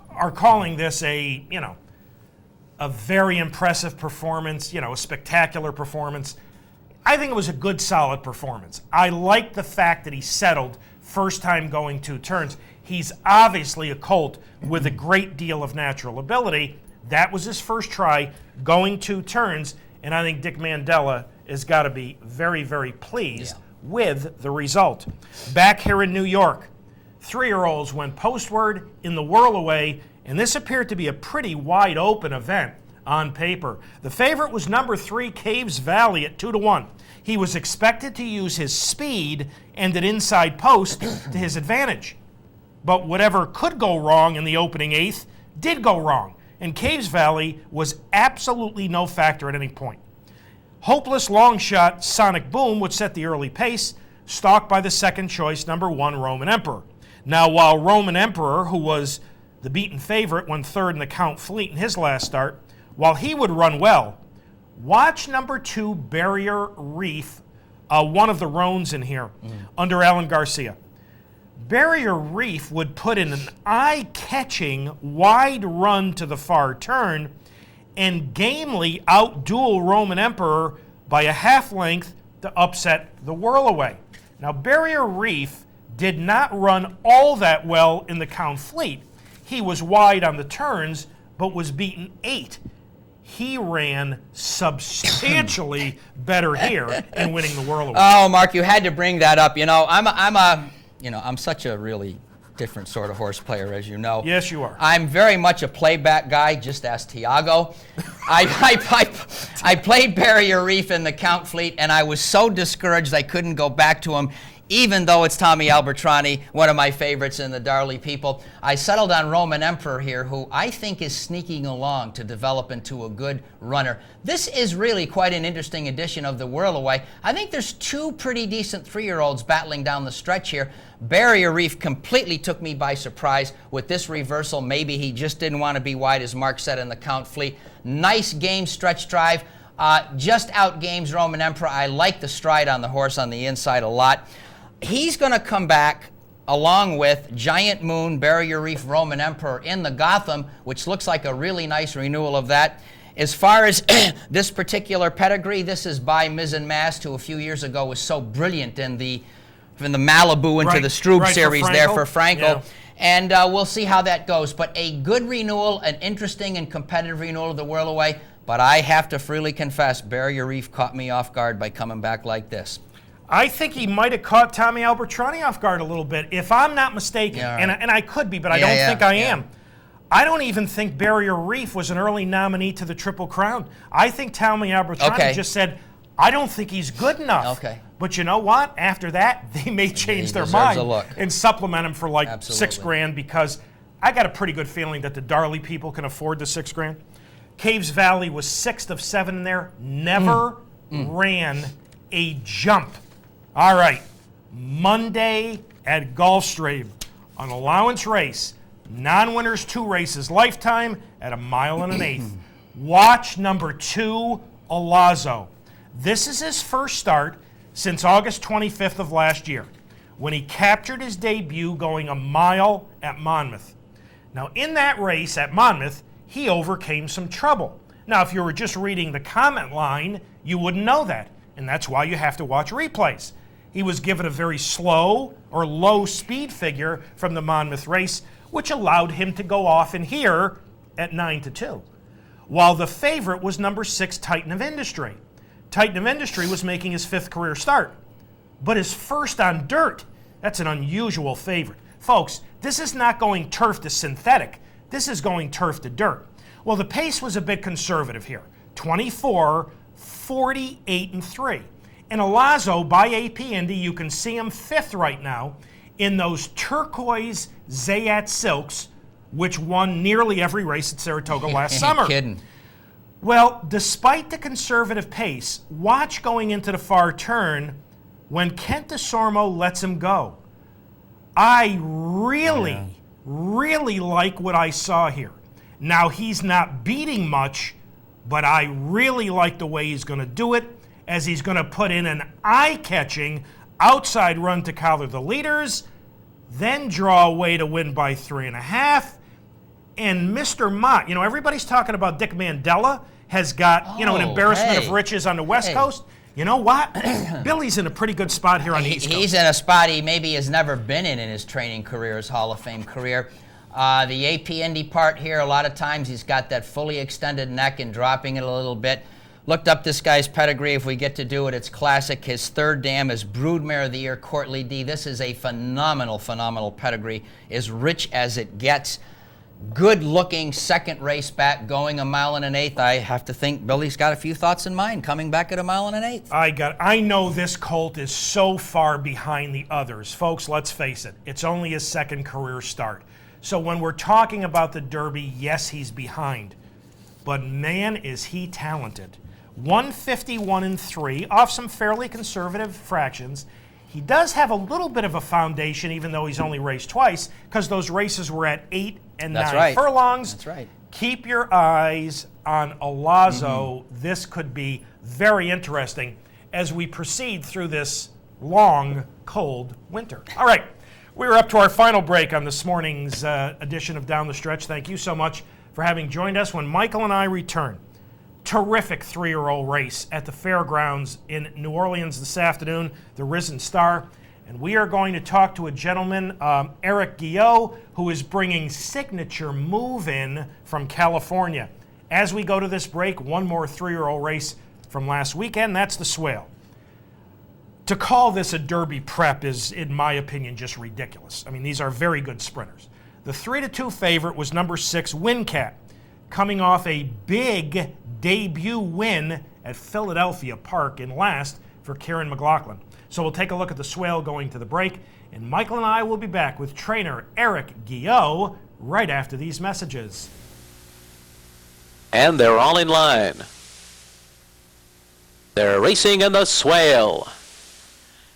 are calling this a very impressive performance, a spectacular performance. I think it was a good, solid performance. I like the fact that he settled first time going 2 turns. He's obviously a colt with a great deal of natural ability. That was his first try, going 2 turns, and I think Dick Mandela has got to be very, very pleased with the result. Back here in New York, 3-year-olds went postward in the whirlaway, and this appeared to be a pretty wide open event on paper. The favorite was number 3 Caves Valley at 2-1. He was expected to use his speed and an inside post to his advantage. But whatever could go wrong in the opening 8th did go wrong, and Caves Valley was absolutely no factor at any point. Hopeless long shot Sonic Boom would set the early pace, stalked by the second choice, number 1 Roman Emperor. Now, while Roman Emperor, who was the beaten favorite, went third in the Count Fleet in his last start, while he would run well, watch number 2 Barrier Reef, one of the roans in here, under Alan Garcia. Barrier Reef would put in an eye-catching wide run to the far turn, and gamely outduel Roman Emperor by a half length to upset the Whirlaway. Now, Barrier Reef did not run all that well in the Count Fleet. He was wide on the turns, but was beaten 8. He ran substantially better here in winning the Whirlaway. Oh, Mark, you had to bring that up. I'm such a really different sort of horse player, as you know. Yes, you are. I'm very much a playback guy. Just ask Tiago. I played Barrier Reef in the Count Fleet, and I was so discouraged I couldn't go back to him, even though it's Tommy Albertrani, one of my favorites in the Darley people. I settled on Roman Emperor here, who I think is sneaking along to develop into a good runner. This is really quite an interesting edition of the Whirlaway. I think there's 2 pretty decent 3-year-olds battling down the stretch here. Barrier Reef completely took me by surprise with this reversal. Maybe he just didn't want to be wide, as Mark said, in the Count Fleet. Nice game stretch drive. Just outgames Roman Emperor. I like the stride on the horse on the inside a lot. He's going to come back along with Giant Moon, Barrier Reef, Roman Emperor in the Gotham, which looks like a really nice renewal of that. As far as this particular pedigree, this is by Mizzen Mast, who a few years ago was so brilliant in the Malibu into the Stroop series there for Franco. Yeah. And we'll see how that goes. But a good renewal, an interesting and competitive renewal of the Whirlaway. But I have to freely confess, Barrier Reef caught me off guard by coming back like this. I think he might have caught Tommy Albertrani off guard a little bit, if I'm not mistaken. Yeah, right. And I could be, but I don't think I am. I don't even think Barrier Reef was an early nominee to the Triple Crown. I think Tommy Albertrani just said, I don't think he's good enough. Okay. But you know what? After that, they may change their mind and supplement him for like $6,000, because I got a pretty good feeling that the Darley people can afford the $6,000. Caves Valley was 6th of 7 in there, never ran a jump. All right, Monday at Gulfstream, an allowance race, non-winners 2 races, lifetime at 1 1/8 miles. Watch number 2, Alazzo. This is his first start since August 25th of last year, when he captured his debut going 1 mile at Monmouth. Now, in that race at Monmouth, he overcame some trouble. Now, if you were just reading the comment line, you wouldn't know that, and that's why you have to watch replays. He was given a very slow or low speed figure from the Monmouth race, which allowed him to go off in here at 9-2, while the favorite was number 6, Titan of Industry. Titan of Industry was making his 5th career start, but his first on dirt. That's an unusual favorite. Folks, this is not going turf to synthetic. This is going turf to dirt. Well, the pace was a bit conservative here, 24, 48-3. And Alazzo, by AP Indy, you can see him 5th right now in those turquoise Zayat silks, which won nearly every race at Saratoga last summer. Kidding. Well, despite the conservative pace, watch going into the far turn when Kent DeSormo lets him go. I really like what I saw here. Now, he's not beating much, but I really like the way he's going to do it, as he's going to put in an eye-catching outside run to collar the leaders, then draw away to win by 3.5. And Mr. Mott, everybody's talking about Dick Mandela has got, an embarrassment of riches on the West Coast. You know what? Billy's in a pretty good spot here on the East Coast. He's in a spot he maybe has never been in his training career, his Hall of Fame career. The AP Indy part here, a lot of times he's got that fully extended neck and dropping it a little bit. Looked up this guy's pedigree. If we get to do it, it's classic. His 3rd dam is Broodmare of the Year, Courtly D. This is a phenomenal pedigree, as rich as it gets. Good-looking 2nd race back, going 1 1/8 miles. I have to think Billy's got a few thoughts in mind coming back at 1 1/8 miles. I know this colt is so far behind the others. Folks, let's face it. It's only his 2nd career start. So when we're talking about the Derby, yes, he's behind. But man, is he talented. 151-3 off some fairly conservative fractions. He does have a little bit of a foundation, even though he's only raced twice, because those races were at 8 and 9 furlongs. That's right. Keep your eyes on Alazzo. This could be very interesting as we proceed through this long, cold winter. All right, we're up to our final break on this morning's edition of Down the Stretch. Thank you so much for having joined us. When Michael and I return, terrific 3-year-old race at the fairgrounds in New Orleans this afternoon, the Risen Star. And we are going to talk to a gentleman, Eric Guilliot, who is bringing Signature Move in from California. As we go to this break, one more 3-year-old race from last weekend, that's the Swale. To call this a Derby prep is, in my opinion, just ridiculous. I mean, these are very good sprinters. The 3-2 favorite was number 6, Windcat, coming off a big debut win at Philadelphia Park in last for Kieran McLaughlin. So we'll take a look at the Swale going to the break, and Michael and I will be back with trainer Eric Guilliot right after these messages. And they're all in line. They're racing in the Swale.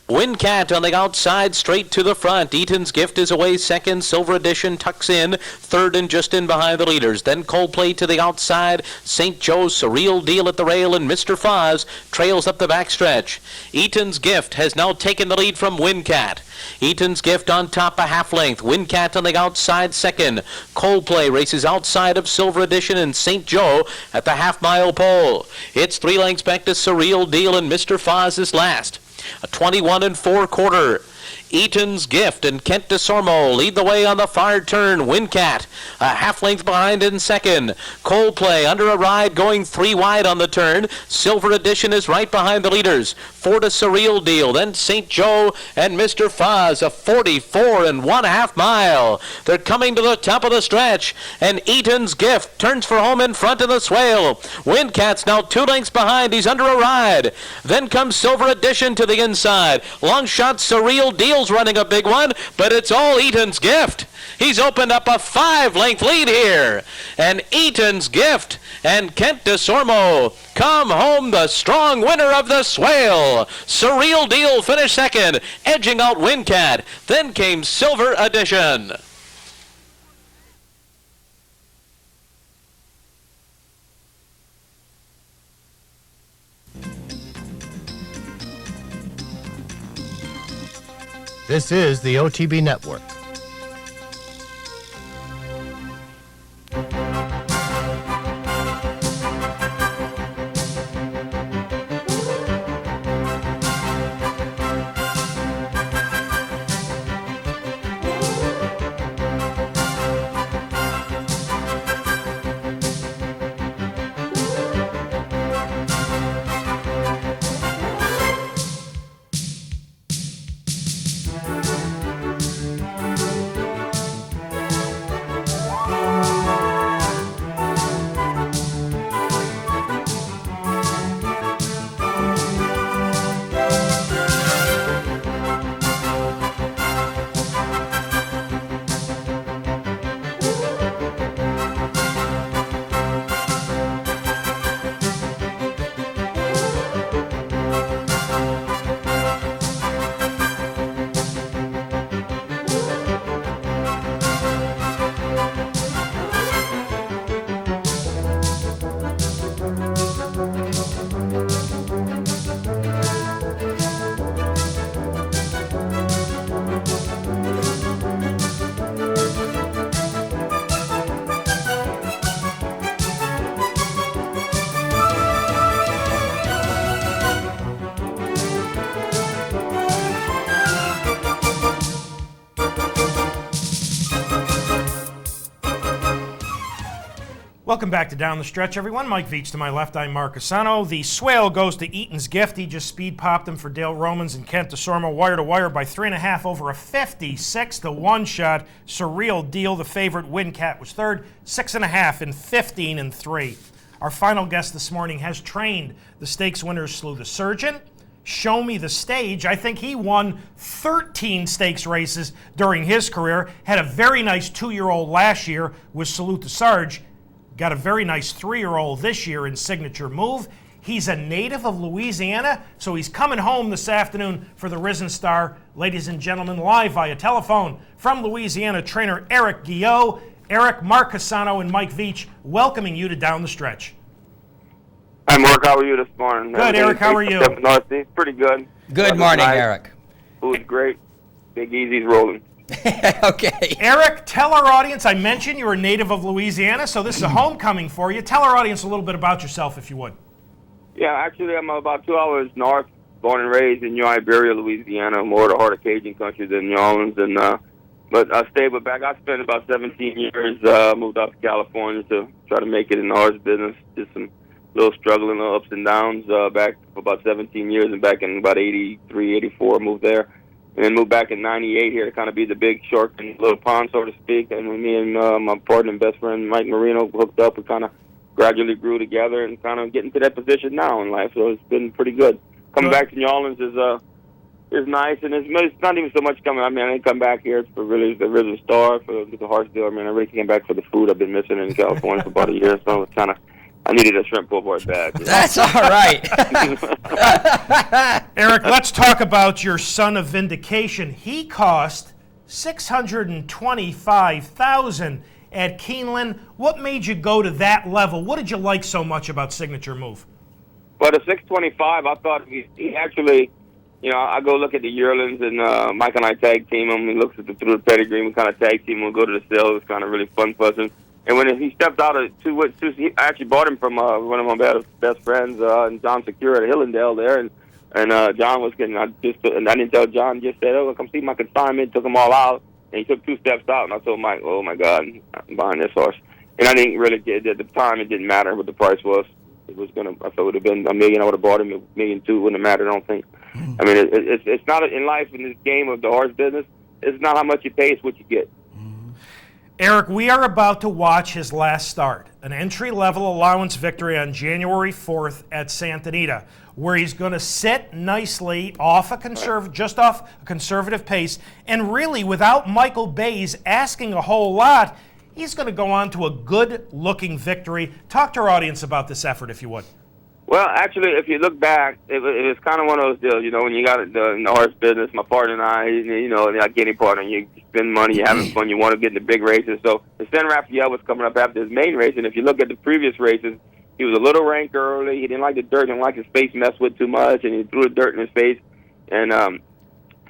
Windcat on the outside, straight to the front. Eaton's Gift is away second. Silver Edition tucks in third and just in behind the leaders. Then Coldplay to the outside. St. Joe's Surreal Deal at the rail, and Mr. Foz trails up the backstretch. Eaton's Gift has now taken the lead from Windcat. Eaton's Gift on top a half length. Windcat on the outside second. Coldplay races outside of Silver Edition and St. Joe at the half-mile pole. It's 3 lengths back to Surreal Deal, and Mr. Foz is last. A 21 4/4. Eaton's Gift and Kent DeSormo lead the way on the far turn. Windcat a half length behind in second. Coldplay under a ride going 3 wide on the turn. Silver Edition is right behind the leaders. 4 to Surreal Deal. Then St. Joe and Mr. Foz, a 44 1/2 mile. They're coming to the top of the stretch, and Eaton's Gift turns for home in front of the Swale. Windcat's now 2 lengths behind. He's under a ride. Then comes Silver Edition to the inside. Long shot Surreal Deal's running a big one, but it's all Eaton's Gift. He's opened up a 5-length lead here. And Eaton's Gift and Kent DeSormo come home the strong winner of the Swale. Surreal Deal finished second, edging out Windcat. Then came Silver Edition. This is the OTB Network. Welcome back to Down the Stretch, everyone. Mike Veitch to my left, I'm Mark CUSANO. The Swale goes to Eaton's Gift. He just speed popped him for Dale Romans and Kent DeSormo wire to wire by 3.5 over a 56-1 shot. Surreal Deal, the favorite. Windcat was third, 6.5 in 15 3. Our final guest this morning has trained the stakes winners Slew the Surgeon, Show Me the Stage. I think he won 13 stakes races during his career. Had a very nice 2-year-old last year with Salute the Sarge. Got a very nice 3-year-old this year in Signature Move. He's a native of Louisiana, so he's coming home this afternoon for the Risen Star. Ladies and gentlemen, live via telephone from Louisiana, trainer Eric Guilliot. Eric, Mark CUSANO, and Mike Veitch welcoming you to Down the Stretch. Hi, Mark. How are you this morning? Good, Eric. How are you? Pretty good. Good morning, Eric. Food's great. Big Easy's rolling. Okay. Eric, tell our audience, I mentioned you're a native of Louisiana, so this is a homecoming for you. Tell our audience a little bit about yourself, if you would. Yeah, actually, I'm about 2 hours north, born and raised in New Iberia, Louisiana, more the heart of Cajun country than New Orleans. And but I stayed back. I spent about 17 years, moved out to California to try to make it in the horse business. Did some little struggling, little ups and downs back for about 17 years, and back in about 83, 84, moved there. And then moved back in 98 here to kind of be the big shark in the little pond, so to speak. And when me and my partner and best friend, Mike Marino, hooked up, we kind of gradually grew together and kind of getting to that position now in life. So it's been pretty good. Coming back to New Orleans is nice, and it's not even so much coming. I mean, I didn't come back here for really the star for the horse deal. I mean, I really came back for the food I've been missing in California for about a year, so it's kind of, I needed a shrimp po' boy bag. You know? That's all right. Eric, let's talk about your son of vindication. He cost $625,000 at Keeneland. What made you go to that level? What did you like so much about Signature Move? Well, the 625, I thought he actually, you know, I go look at the yearlings, and Mike and I tag team him. He looks at through the pedigree. We kind of tag team. We'll go to the sale. It's kind of really fun for us. And when he stepped out of I actually bought him from one of my best friends, John Secure at Hillendale there, and John was getting. I didn't tell John. Just said, "Oh, come see my consignment." Took them all out, and he took 2 steps out, and I told Mike, "Oh my God, I'm buying this horse." And I didn't really get at the time. It didn't matter what the price was. It was gonna. If it would have been $1 million, I would have bought him. $1.2 million wouldn't have mattered. I don't think. I mean, it's not in life, in this game of the horse business. It's not how much you pay; it's what you get. Eric, we are about to watch his last start, an entry-level allowance victory on January 4th at Santa Anita, where he's going to sit nicely off just off a conservative pace, and really, without Michael Bays asking a whole lot, he's going to go on to a good-looking victory. Talk to our audience about this effort, if you would. Well, actually, if you look back, it was kind of one of those deals, you know, when you got in the horse business, my partner and I, you know, like any partner, you spend money, you're having fun, you want to get in the big races. So the San Rafael was coming up after his main race, and if you look at the previous races, he was a little rank early. He didn't like the dirt, didn't like his face messed with too much, and he threw the dirt in his face. And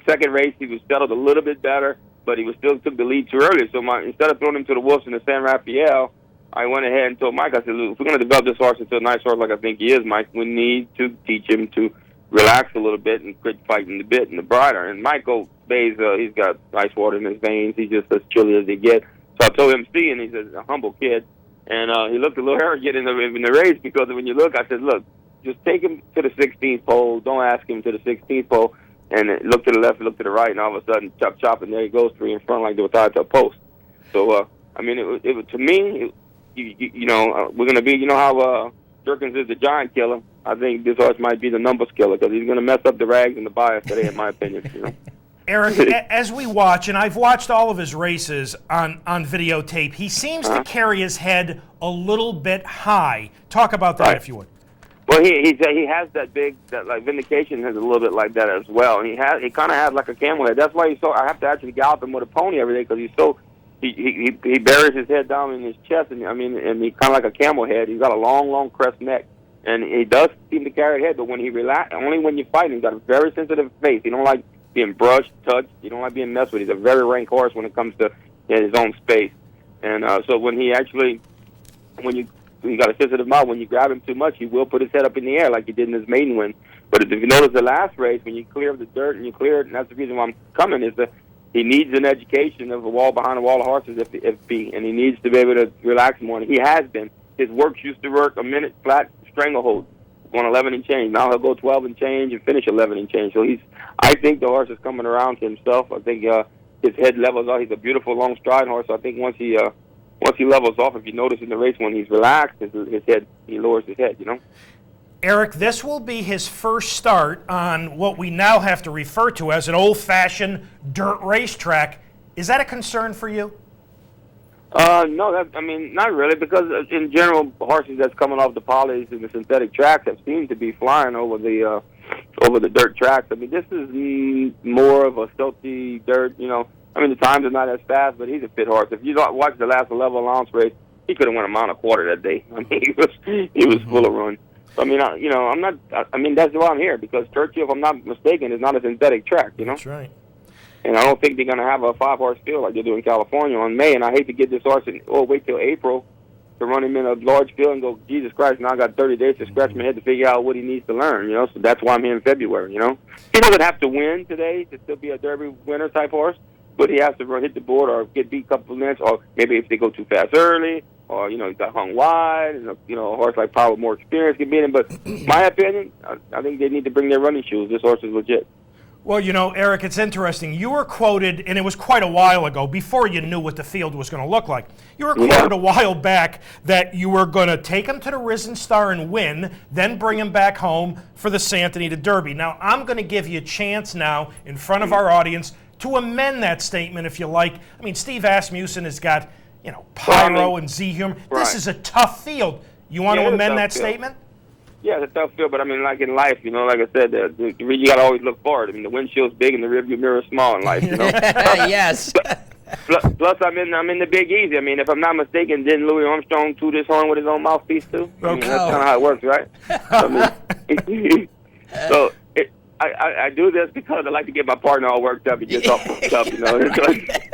second race, he was settled a little bit better, but he was still took the lead too early. So instead of throwing him to the wolves in the San Rafael, I went ahead and told Mike, I said, look, if we're going to develop this horse into a nice horse like I think he is, Mike, we need to teach him to relax a little bit and quit fighting the bit and the bridle. And Michael Bays, he's got ice water in his veins. He's just as chilly as he gets. So I told him, see, and he's a humble kid. And he looked a little arrogant in the race because when you look, I said, look, just take him to the 16th pole. Don't ask him to the 16th pole. And look to the left, look to the right, and all of a sudden, chop, and there he goes, 3 in front like they were tied to a post. So, I mean, it was to me, you know, we're going to be, you know how Jerkins is the giant killer. I think this horse might be the numbers killer because he's going to mess up the rags and the bias today, in my opinion. You know? Eric, as we watch, and I've watched all of his races on videotape, he seems to carry his head a little bit high. Talk about that, if you would. Well, he has that like Vindication has a little bit like that as well. And he kind of has like a camel head. That's why I have to actually gallop him with a pony every day because he's so. He buries his head down in his chest, and he's kind of like a camel head. He's got a long crest neck, and he does seem to carry a head. But when he relax, only when you fight him, he's got a very sensitive face. He don't like being brushed, touched. He don't like being messed with. He's a very rank horse when it comes to his own space. And so when he got a sensitive mouth, when you grab him too much, he will put his head up in the air like he did in his maiden win. But if you notice the last race, when you clear the dirt and you clear it, and that's the reason why I'm coming is that. He needs an education of a wall behind a wall of horses, and he needs to be able to relax more. And he has been. His works used to work a minute flat stranglehold, going 11 and change. Now he'll go 12 and change and finish 11 and change. So I think the horse is coming around to himself. I think his head levels out. He's a beautiful long stride horse. So I think once he levels off, if you notice in the race when he's relaxed, he lowers his head. You know. Eric, this will be his first start on what we now have to refer to as an old-fashioned dirt racetrack. Is that a concern for you? No, not really, because in general, horses that's coming off the polys and the synthetic tracks have seemed to be flying over the dirt tracks. I mean, this is more of a silty dirt. You know, I mean, the times are not as fast, but he's a fit horse. If you watch the last level allowance race, he could have won a mile and a quarter that day. I mean, he was full of run. I mean, I'm not. I mean, that's why I'm here because Churchill, if I'm not mistaken, is not a synthetic track. You know. That's right. And I don't think they're going to have a 5-horse field like they do in California on May. And I hate to get this horse and wait till April to run him in a large field and go, Jesus Christ, now I got 30 days to scratch my head to figure out what he needs to learn, you know. So that's why I'm here in February, you know. He doesn't have to win today to still be a Derby winner type horse, but he has to hit the board or get beat a couple of minutes, or maybe if they go too fast early, or, you know, he got hung wide, and, you know, a horse like Power with more experience can beat him. But my opinion, I think they need to bring their running shoes. This horse is legit. Well, you know, Eric, it's interesting. You were quoted, and it was quite a while ago, before you knew what the field was going to look like. You were quoted a while back that you were going to take him to the Risen Star and win, then bring him back home for the Santa Anita Derby. Now, I'm going to give you a chance now in front of our audience to amend that statement if you like. I mean, Steve Asmussen has got, you know, Pyro and Z-Human. This is a tough field. You want to amend that statement? Yeah, it's a tough field, but I mean, like in life, you know, like I said, you got to always look forward. I mean, the windshield's big and the rearview mirror's small in life, you know. Yes. Plus, I'm in the Big Easy. I mean, if I'm not mistaken, didn't Louis Armstrong toot his horn with his own mouthpiece too? I mean, that's kind of how it works, right? So I do this because I like to get my partner all worked up and get all worked up, you know.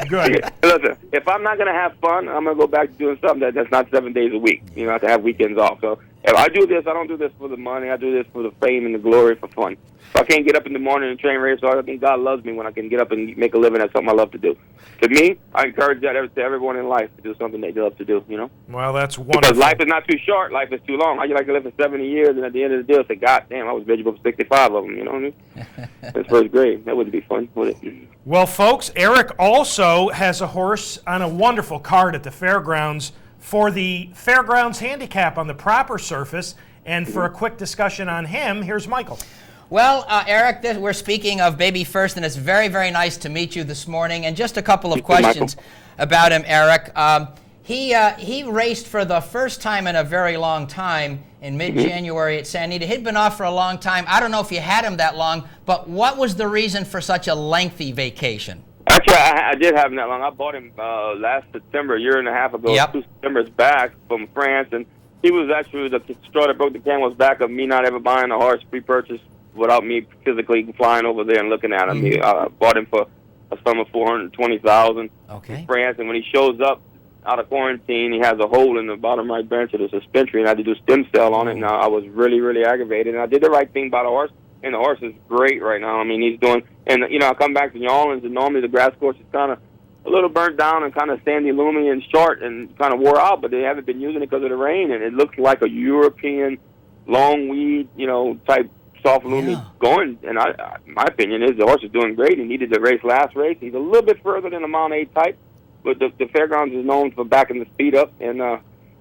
Good. Listen, if I'm not going to have fun, I'm going to go back to doing something that's not 7 days a week. You know, I have to have weekends off. So if I do this, I don't do this for the money. I do this for the fame and the glory, for fun. If I can't get up in the morning and train race, so I think God loves me when I can get up and make a living at something I love to do. To me, I encourage that to everyone in life to do something they love to do, you know? Well, that's wonderful. Because life is not too short. Life is too long. How you like to live for 70 years and at the end of the day say, God damn, I was eligible for 65 of them, you know what I mean? That's first grade. That wouldn't be fun, would it? Well, folks, Eric also has a horse on a wonderful card at the fairgrounds for the fairgrounds handicap on the proper surface. And for a quick discussion on him, here's Michael. Well, Eric, we're speaking of Baby First, and it's very, very nice to meet you this morning. And just a couple of questions about him, Eric. He raced for the first time in a very long time in mid-January at Santa Anita. He'd been off for a long time. I don't know if you had him that long, but what was the reason for such a lengthy vacation? Actually, I did have him that long. I bought him last September, a year and a half ago, 2 Septembers back from France, and he was actually the straw that broke the camel's back of me not ever buying a horse pre-purchase without me physically flying over there and looking at him. I bought him for a sum of $420,000 in France, and when he shows up out of quarantine, he has a hole in the bottom right branch of the suspensory, and I had to do stem cell on it. Now, I was really, really aggravated, and I did the right thing by the horse, and the horse is great right now. I mean, he's doing, and, you know, I come back to New Orleans, and normally the grass course is kind of a little burnt down and kind of sandy, loomy, and short, and kind of wore out, but they haven't been using it because of the rain, and it looks like a European long weed, you know, type soft loomy going. And my opinion is the horse is doing great. He needed to race last race. He's a little bit further than the Mount 8 type, but the fairgrounds is known for backing the speed up, and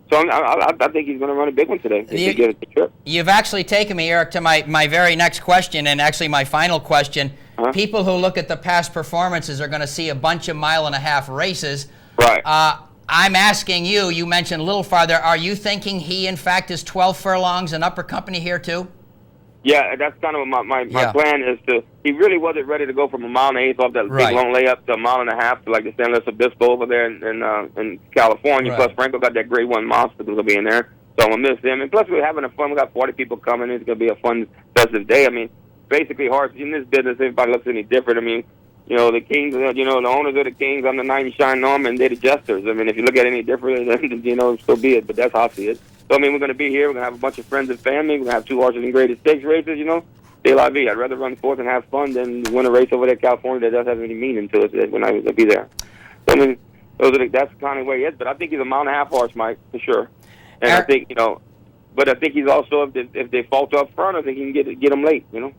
so I think he's going to run a big one today if he gets the trip. You've actually taken me, Eric, to my very next question, and actually my final question. People who look at the past performances are going to see a bunch of mile-and-a-half races. Right. I'm asking you, you mentioned a little farther, are you thinking he, in fact, is 12 furlongs and upper company here, too? Yeah, that's kind of my plan is to, he really wasn't ready to go from a mile and 1/8 off that big long layup to a mile and a half to like the San Luis Obispo over there in California. Plus, Franco got that grade 1 monster going to be in there. So I'm going to miss him. And plus, we're having a fun. We got 40 people coming. It's going to be a fun, festive day. I mean, basically, horse in this business, everybody looks any different. I mean, you know, the Kings, you know, the owners of the Kings, I'm the 90 Shine Norman, they're the jesters. I mean, if you look at it any differently, then, you know, so be it. But that's how I see it. So, I mean, we're going to be here. We're going to have a bunch of friends and family. We're going to have 2 horses in graded stakes races, you know. De La Vie. I'd rather run 4th and have fun than win a race over there in California that doesn't have any meaning to it when I was going to be there. So, I mean, that's kind of where he is. But I think he's a mile-and-a-half horse, Mike, for sure. And I think, you know, but I think he's also, if they falter up front, I think he can get him late, you know.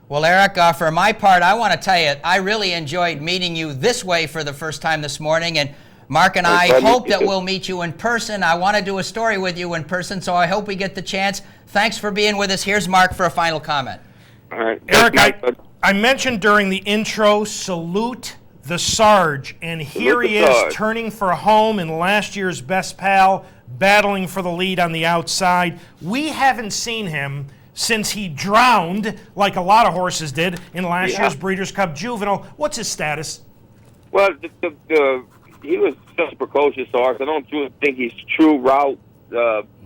Well, Eric, for my part, I want to tell you, I really enjoyed meeting you this way for the first time this morning, and Mark and I hope that we'll meet you in person. I want to do a story with you in person, so I hope we get the chance. Thanks for being with us. Here's Mark for a final comment. All right. Eric, I mentioned during the intro, salute the Sarge, and here he is turning for home in last year's Best Pal, battling for the lead on the outside. We haven't seen him since he drowned, like a lot of horses did, in last year's Breeders' Cup Juvenile. What's his status? Well, he was such a precocious horse. I don't think he's true route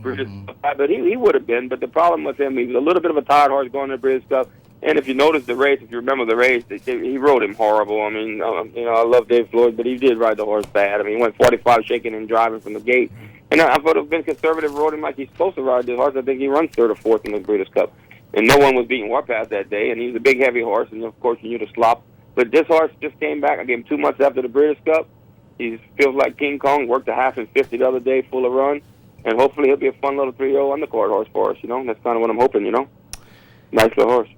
Breeders' Cup, but he would have been. But the problem with him, he was a little bit of a tired horse going to the Breeders' Cup, And if you notice the race, if you remember the race, he rode him horrible. I mean, I love Dave Floyd, but he did ride the horse bad. I mean, he went 45 shaking and driving from the gate. And I thought it been conservative, rode him like he's supposed to ride the horse. I think he runs third or fourth in the Breeders' Cup. And no one was beating Warpath that day, and he was a big, heavy horse, and, of course, you knew the slop. But this horse just came back. I gave him 2 months after the Breeders' Cup. He feels like King Kong, worked a half and 50 the other day, full of run. And hopefully he'll be a fun little 3-year-old undercard horse for us, That's kind of what I'm hoping, Nice little horse.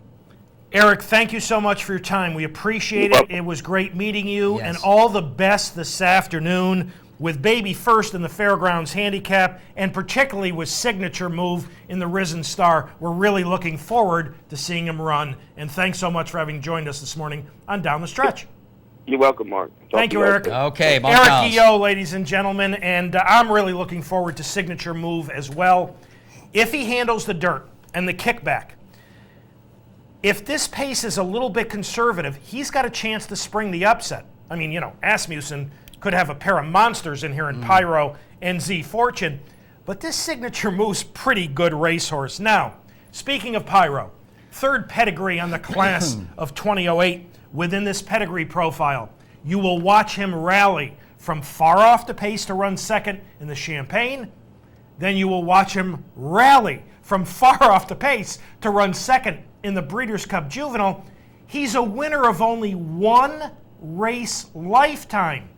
Eric, thank you so much for your time. We appreciate it. It was great meeting you, and all the best this afternoon with Baby First in the Fairgrounds Handicap, and particularly with Signature Move in the Risen Star. We're really looking forward to seeing him run, and thanks so much for having joined us this morning on Down the Stretch. You're welcome, Mark. Thank you, Eric. Okay, bon Eric chance. E.O., ladies and gentlemen, and I'm really looking forward to Signature Move as well. If he handles the dirt and the kickback, if this pace is a little bit conservative, he's got a chance to spring the upset. I mean, Asmussen could have a pair of monsters in here in Pyro and Z Fortune, but this Signature Move's pretty good racehorse. Now, speaking of Pyro, third pedigree on the class of 2008 within this pedigree profile. You will watch him rally from far off the pace to run second in the Champagne. Then you will watch him rally from far off the pace to run second in the Breeders' Cup Juvenile. He's a winner of only one race lifetime,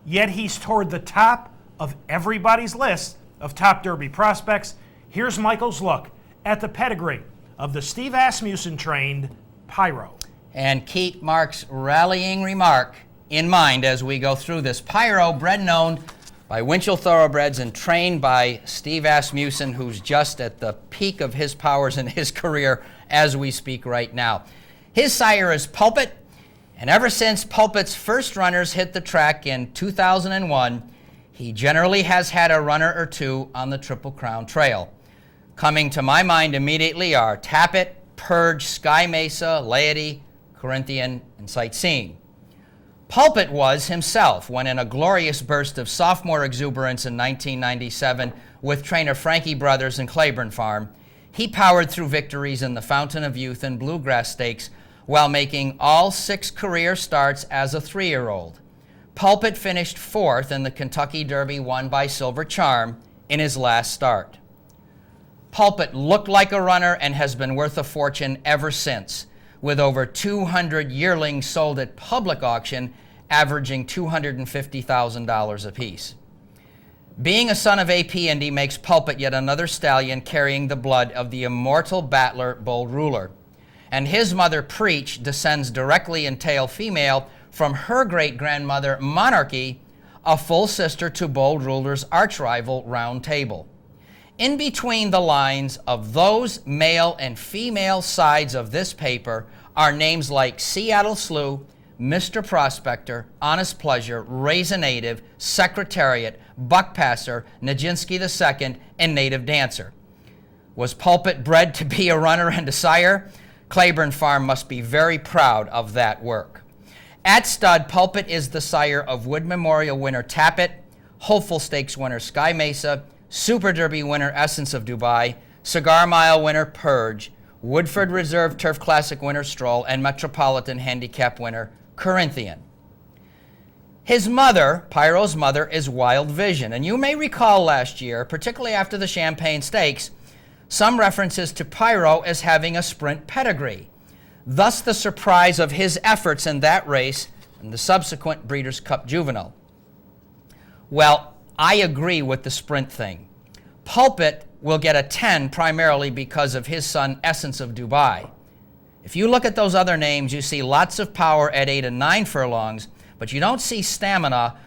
yet he's toward the top of everybody's list of top Derby prospects. Here's Michael's look at the pedigree of the Steve Asmussen-trained Pyro. And keep Mark's rallying remark in mind as we go through this. Pyro, bred and owned by Winchell Thoroughbreds and trained by Steve Asmussen, who's just at the peak of his powers in his career as we speak right now. His sire is Pulpit, and ever since Pulpit's first runners hit the track in 2001, he generally has had a runner or two on the Triple Crown Trail. Coming to my mind immediately are Tappet, Purge, Sky Mesa, Laity, Corinthian, and Sightseeing. Pulpit was himself when in a glorious burst of sophomore exuberance in 1997 with trainer Frankie Brothers and Claiborne Farm, he powered through victories in the Fountain of Youth and Bluegrass Stakes while making all 6 career starts as a 3-year-old. Pulpit finished 4th in the Kentucky Derby won by Silver Charm in his last start. Pulpit looked like a runner and has been worth a fortune ever since, with over 200 yearlings sold at public auction, averaging $250,000 apiece. Being a son of AP Indy makes Pulpit yet another stallion carrying the blood of the immortal battler Bold Ruler. And his mother, Preach, descends directly in tail female from her great-grandmother, Monarchy, a full sister to Bold Ruler's arch-rival, Round Table. In between the lines of those male and female sides of this paper are names like Seattle Slew, Mr. Prospector, Honest Pleasure, Raisin Native, Secretariat, Buckpasser, Nijinsky II, and Native Dancer. Was Pulpit bred to be a runner and a sire? Claiborne Farm must be very proud of that work. At stud, Pulpit is the sire of Wood Memorial winner Tappet, Hopeful Stakes winner Sky Mesa, Super Derby winner Essence of Dubai, Cigar Mile winner Purge, Woodford Reserve Turf Classic winner Stroll, and Metropolitan Handicap winner Corinthian. His mother, Pyro's mother, is Wild Vision, and you may recall last year, particularly after the Champagne Stakes, some references to Pyro as having a sprint pedigree. Thus the surprise of his efforts in that race and the subsequent Breeders' Cup Juvenile. Well, I agree with the sprint thing. Pulpit will get a 10 primarily because of his son Essence of Dubai. If you look at those other names, you see lots of power at 8 and 9 furlongs, but you don't see stamina.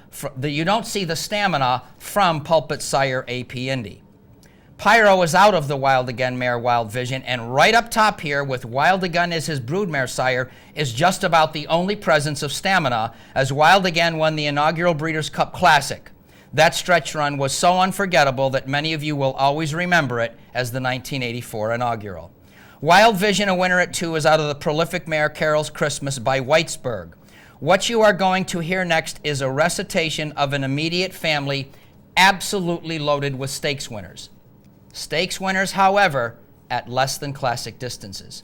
You don't see the stamina from Pulpit's sire AP Indy. Pyro is out of the Wild Again mare Wild Vision, and right up top here with Wild Again as his broodmare sire is just about the only presence of stamina, as Wild Again won the inaugural Breeders' Cup Classic. That stretch run was so unforgettable that many of you will always remember it as the 1984 inaugural. Wild Vision, a winner at 2, is out of the prolific mare Carol's Christmas by Whitesburg. What you are going to hear next is a recitation of an immediate family absolutely loaded with stakes winners. Stakes winners, however, at less than classic distances.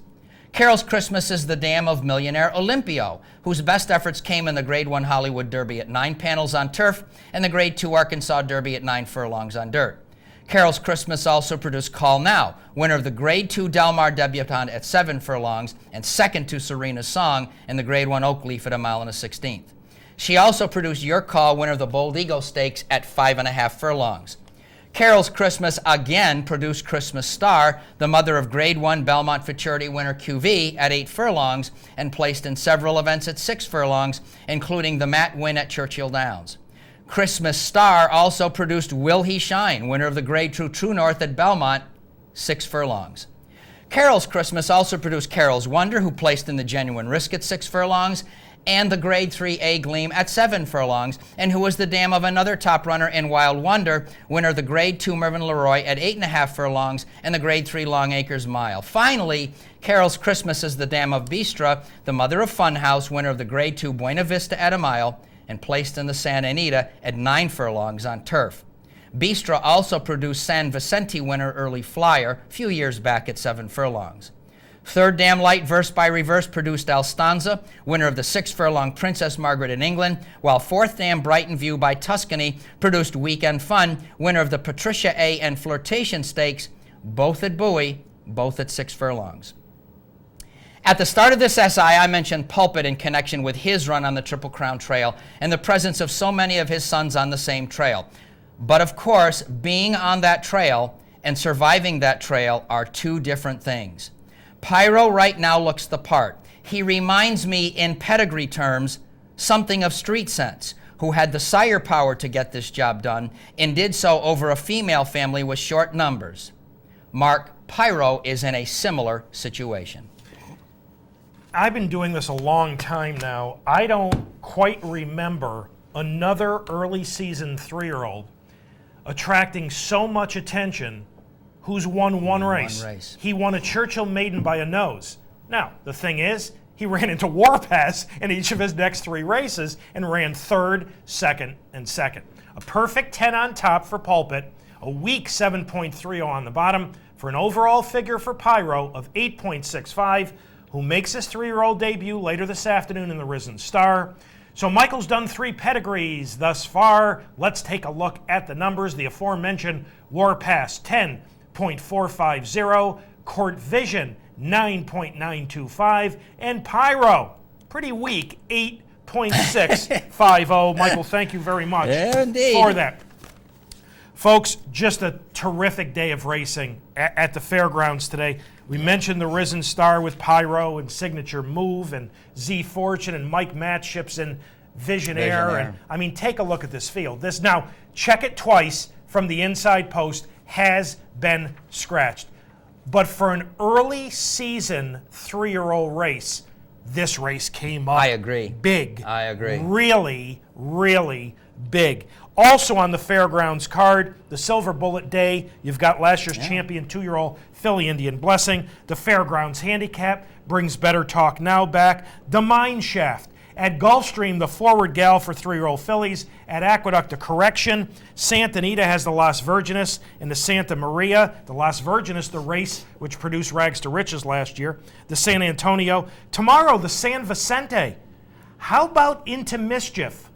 Carol's Christmas is the dam of millionaire Olympio, whose best efforts came in the Grade 1 Hollywood Derby at 9 panels on turf and the Grade 2 Arkansas Derby at 9 furlongs on dirt. Carol's Christmas also produced Call Now, winner of the Grade 2 Del Mar Debutante at 7 furlongs and second to Serena's Song in the Grade 1 Oakleaf at 1 1/16. She also produced Your Call, winner of the Bold Eagle Stakes at 5.5 furlongs. Carol's Christmas again produced Christmas Star, the mother of Grade 1 Belmont Futurity winner QV at 8 furlongs and placed in several events at 6 furlongs, including the Matt win at Churchill Downs. Christmas Star also produced Will He Shine, winner of the Grade 2 True North at Belmont, 6 furlongs. Carol's Christmas also produced Carol's Wonder, who placed in the Genuine Risk at 6 furlongs, and the Grade 3 A Gleam at 7 furlongs, and who was the dam of another top runner in Wild Wonder, winner of the Grade 2 Mervyn Leroy at 8.5 furlongs and the Grade 3 Long Acres Mile. Finally, Carol's Christmas is the dam of Bistra, the mother of Funhouse, winner of the Grade 2 Buena Vista at a mile, and placed in the Santa Anita at 9 furlongs on turf. Bistra also produced San Vicente winner Early Flyer a few years back at 7 furlongs. Third Dam Light Verse by Reverse produced Alstanza, winner of the 6 furlong Princess Margaret in England, while Fourth Dam Brighton View by Tuscany produced Weekend Fun, winner of the Patricia A and Flirtation Stakes, both at Bowie, both at 6 furlongs. At the start of this SI, I mentioned Pulpit in connection with his run on the Triple Crown Trail and the presence of so many of his sons on the same trail. But of course, being on that trail and surviving that trail are two different things. Pyro right now looks the part. He reminds me in pedigree terms something of Street Sense, who had the sire power to get this job done and did so over a female family with short numbers. Mark, Pyro is in a similar situation. I've been doing this a long time now. I don't quite remember another early season 3-year-old attracting so much attention who's won one race. He won a Churchill Maiden by a nose. Now, the thing is, he ran into Warpass in each of his next 3 races and ran third, second, and second. A perfect 10 on top for Pulpit, a weak 7.30 on the bottom for an overall figure for Pyro of 8.65, who makes his 3-year-old debut later this afternoon in the Risen Star. So Michael's done 3 pedigrees thus far. Let's take a look at the numbers. The aforementioned Warpass, 10.450, Court Vision, 9.925, and Pyro, pretty weak, 8.650. Michael, thank you very much for that. Folks, just a terrific day of racing at the fairgrounds today. We mentioned the Risen Star with Pyro and Signature Move and Z Fortune and Mike Matships and Visionaire. And I mean, take a look at this field. This now, check it twice from the inside post, has been scratched. But for an early season 3-year-old race, this race came up. I agree. Big. I agree. Really, really big. Also on the fairgrounds card, the Silver Bullet Day. You've got last year's champion 2-year-old Philly Indian Blessing. The fairgrounds handicap brings Better Talk Now back. The Mine Shaft. At Gulfstream, the Forward Gal for 3-year-old fillies. At Aqueduct, the Correction. Santa Anita has the Las Virgenes and the Santa Maria. The Las Virgenes, the race which produced Rags to Riches last year. The San Antonio. Tomorrow, the San Vicente. How about Into Mischief?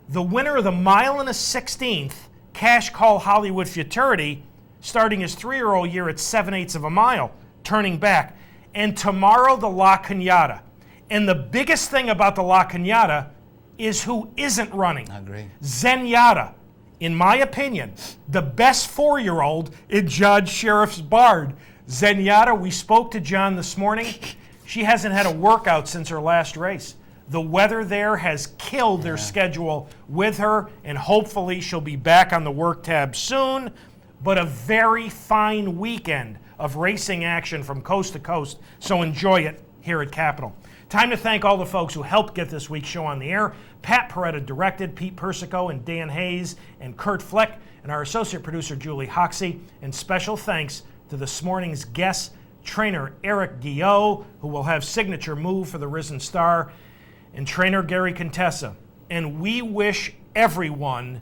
The winner of the 1 1/16 Cash Call Hollywood Futurity, starting his 3-year-old year at 7/8 of a mile, turning back. And tomorrow, the La Cañada. And the biggest thing about the La Cañada is who isn't running. I agree. Zenyatta, in my opinion, the best 4-year-old in John Sheriff's Bard. Zenyatta, we spoke to John this morning. She hasn't had a workout since her last race. The weather there has killed their schedule with her, and hopefully she'll be back on the work tab soon. But a very fine weekend of racing action from coast to coast, so enjoy it here at Capitol. Time to thank all the folks who helped get this week's show on the air. Pat Peretta directed, Pete Persico and Dan Hayes and Kurt Fleck, and our associate producer Julie Hoxie. And special thanks to this morning's guest, trainer Eric Guillot, who will have Signature Move for the Risen Star, and trainer Gary Contessa. And we wish everyone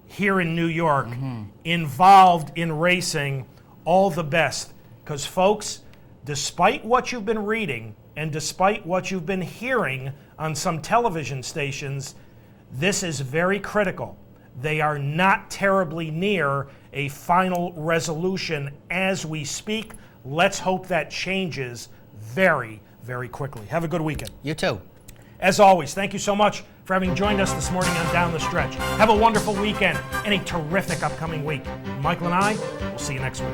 here in New York involved in racing all the best. Because folks, despite what you've been reading and despite what you've been hearing on some television stations, this is very critical. They are not terribly near a final resolution as we speak. Let's hope that changes very, very quickly. Have a good weekend. You too. As always, thank you so much for having joined us this morning on Down the Stretch. Have a wonderful weekend and a terrific upcoming week. Michael and I will see you next week.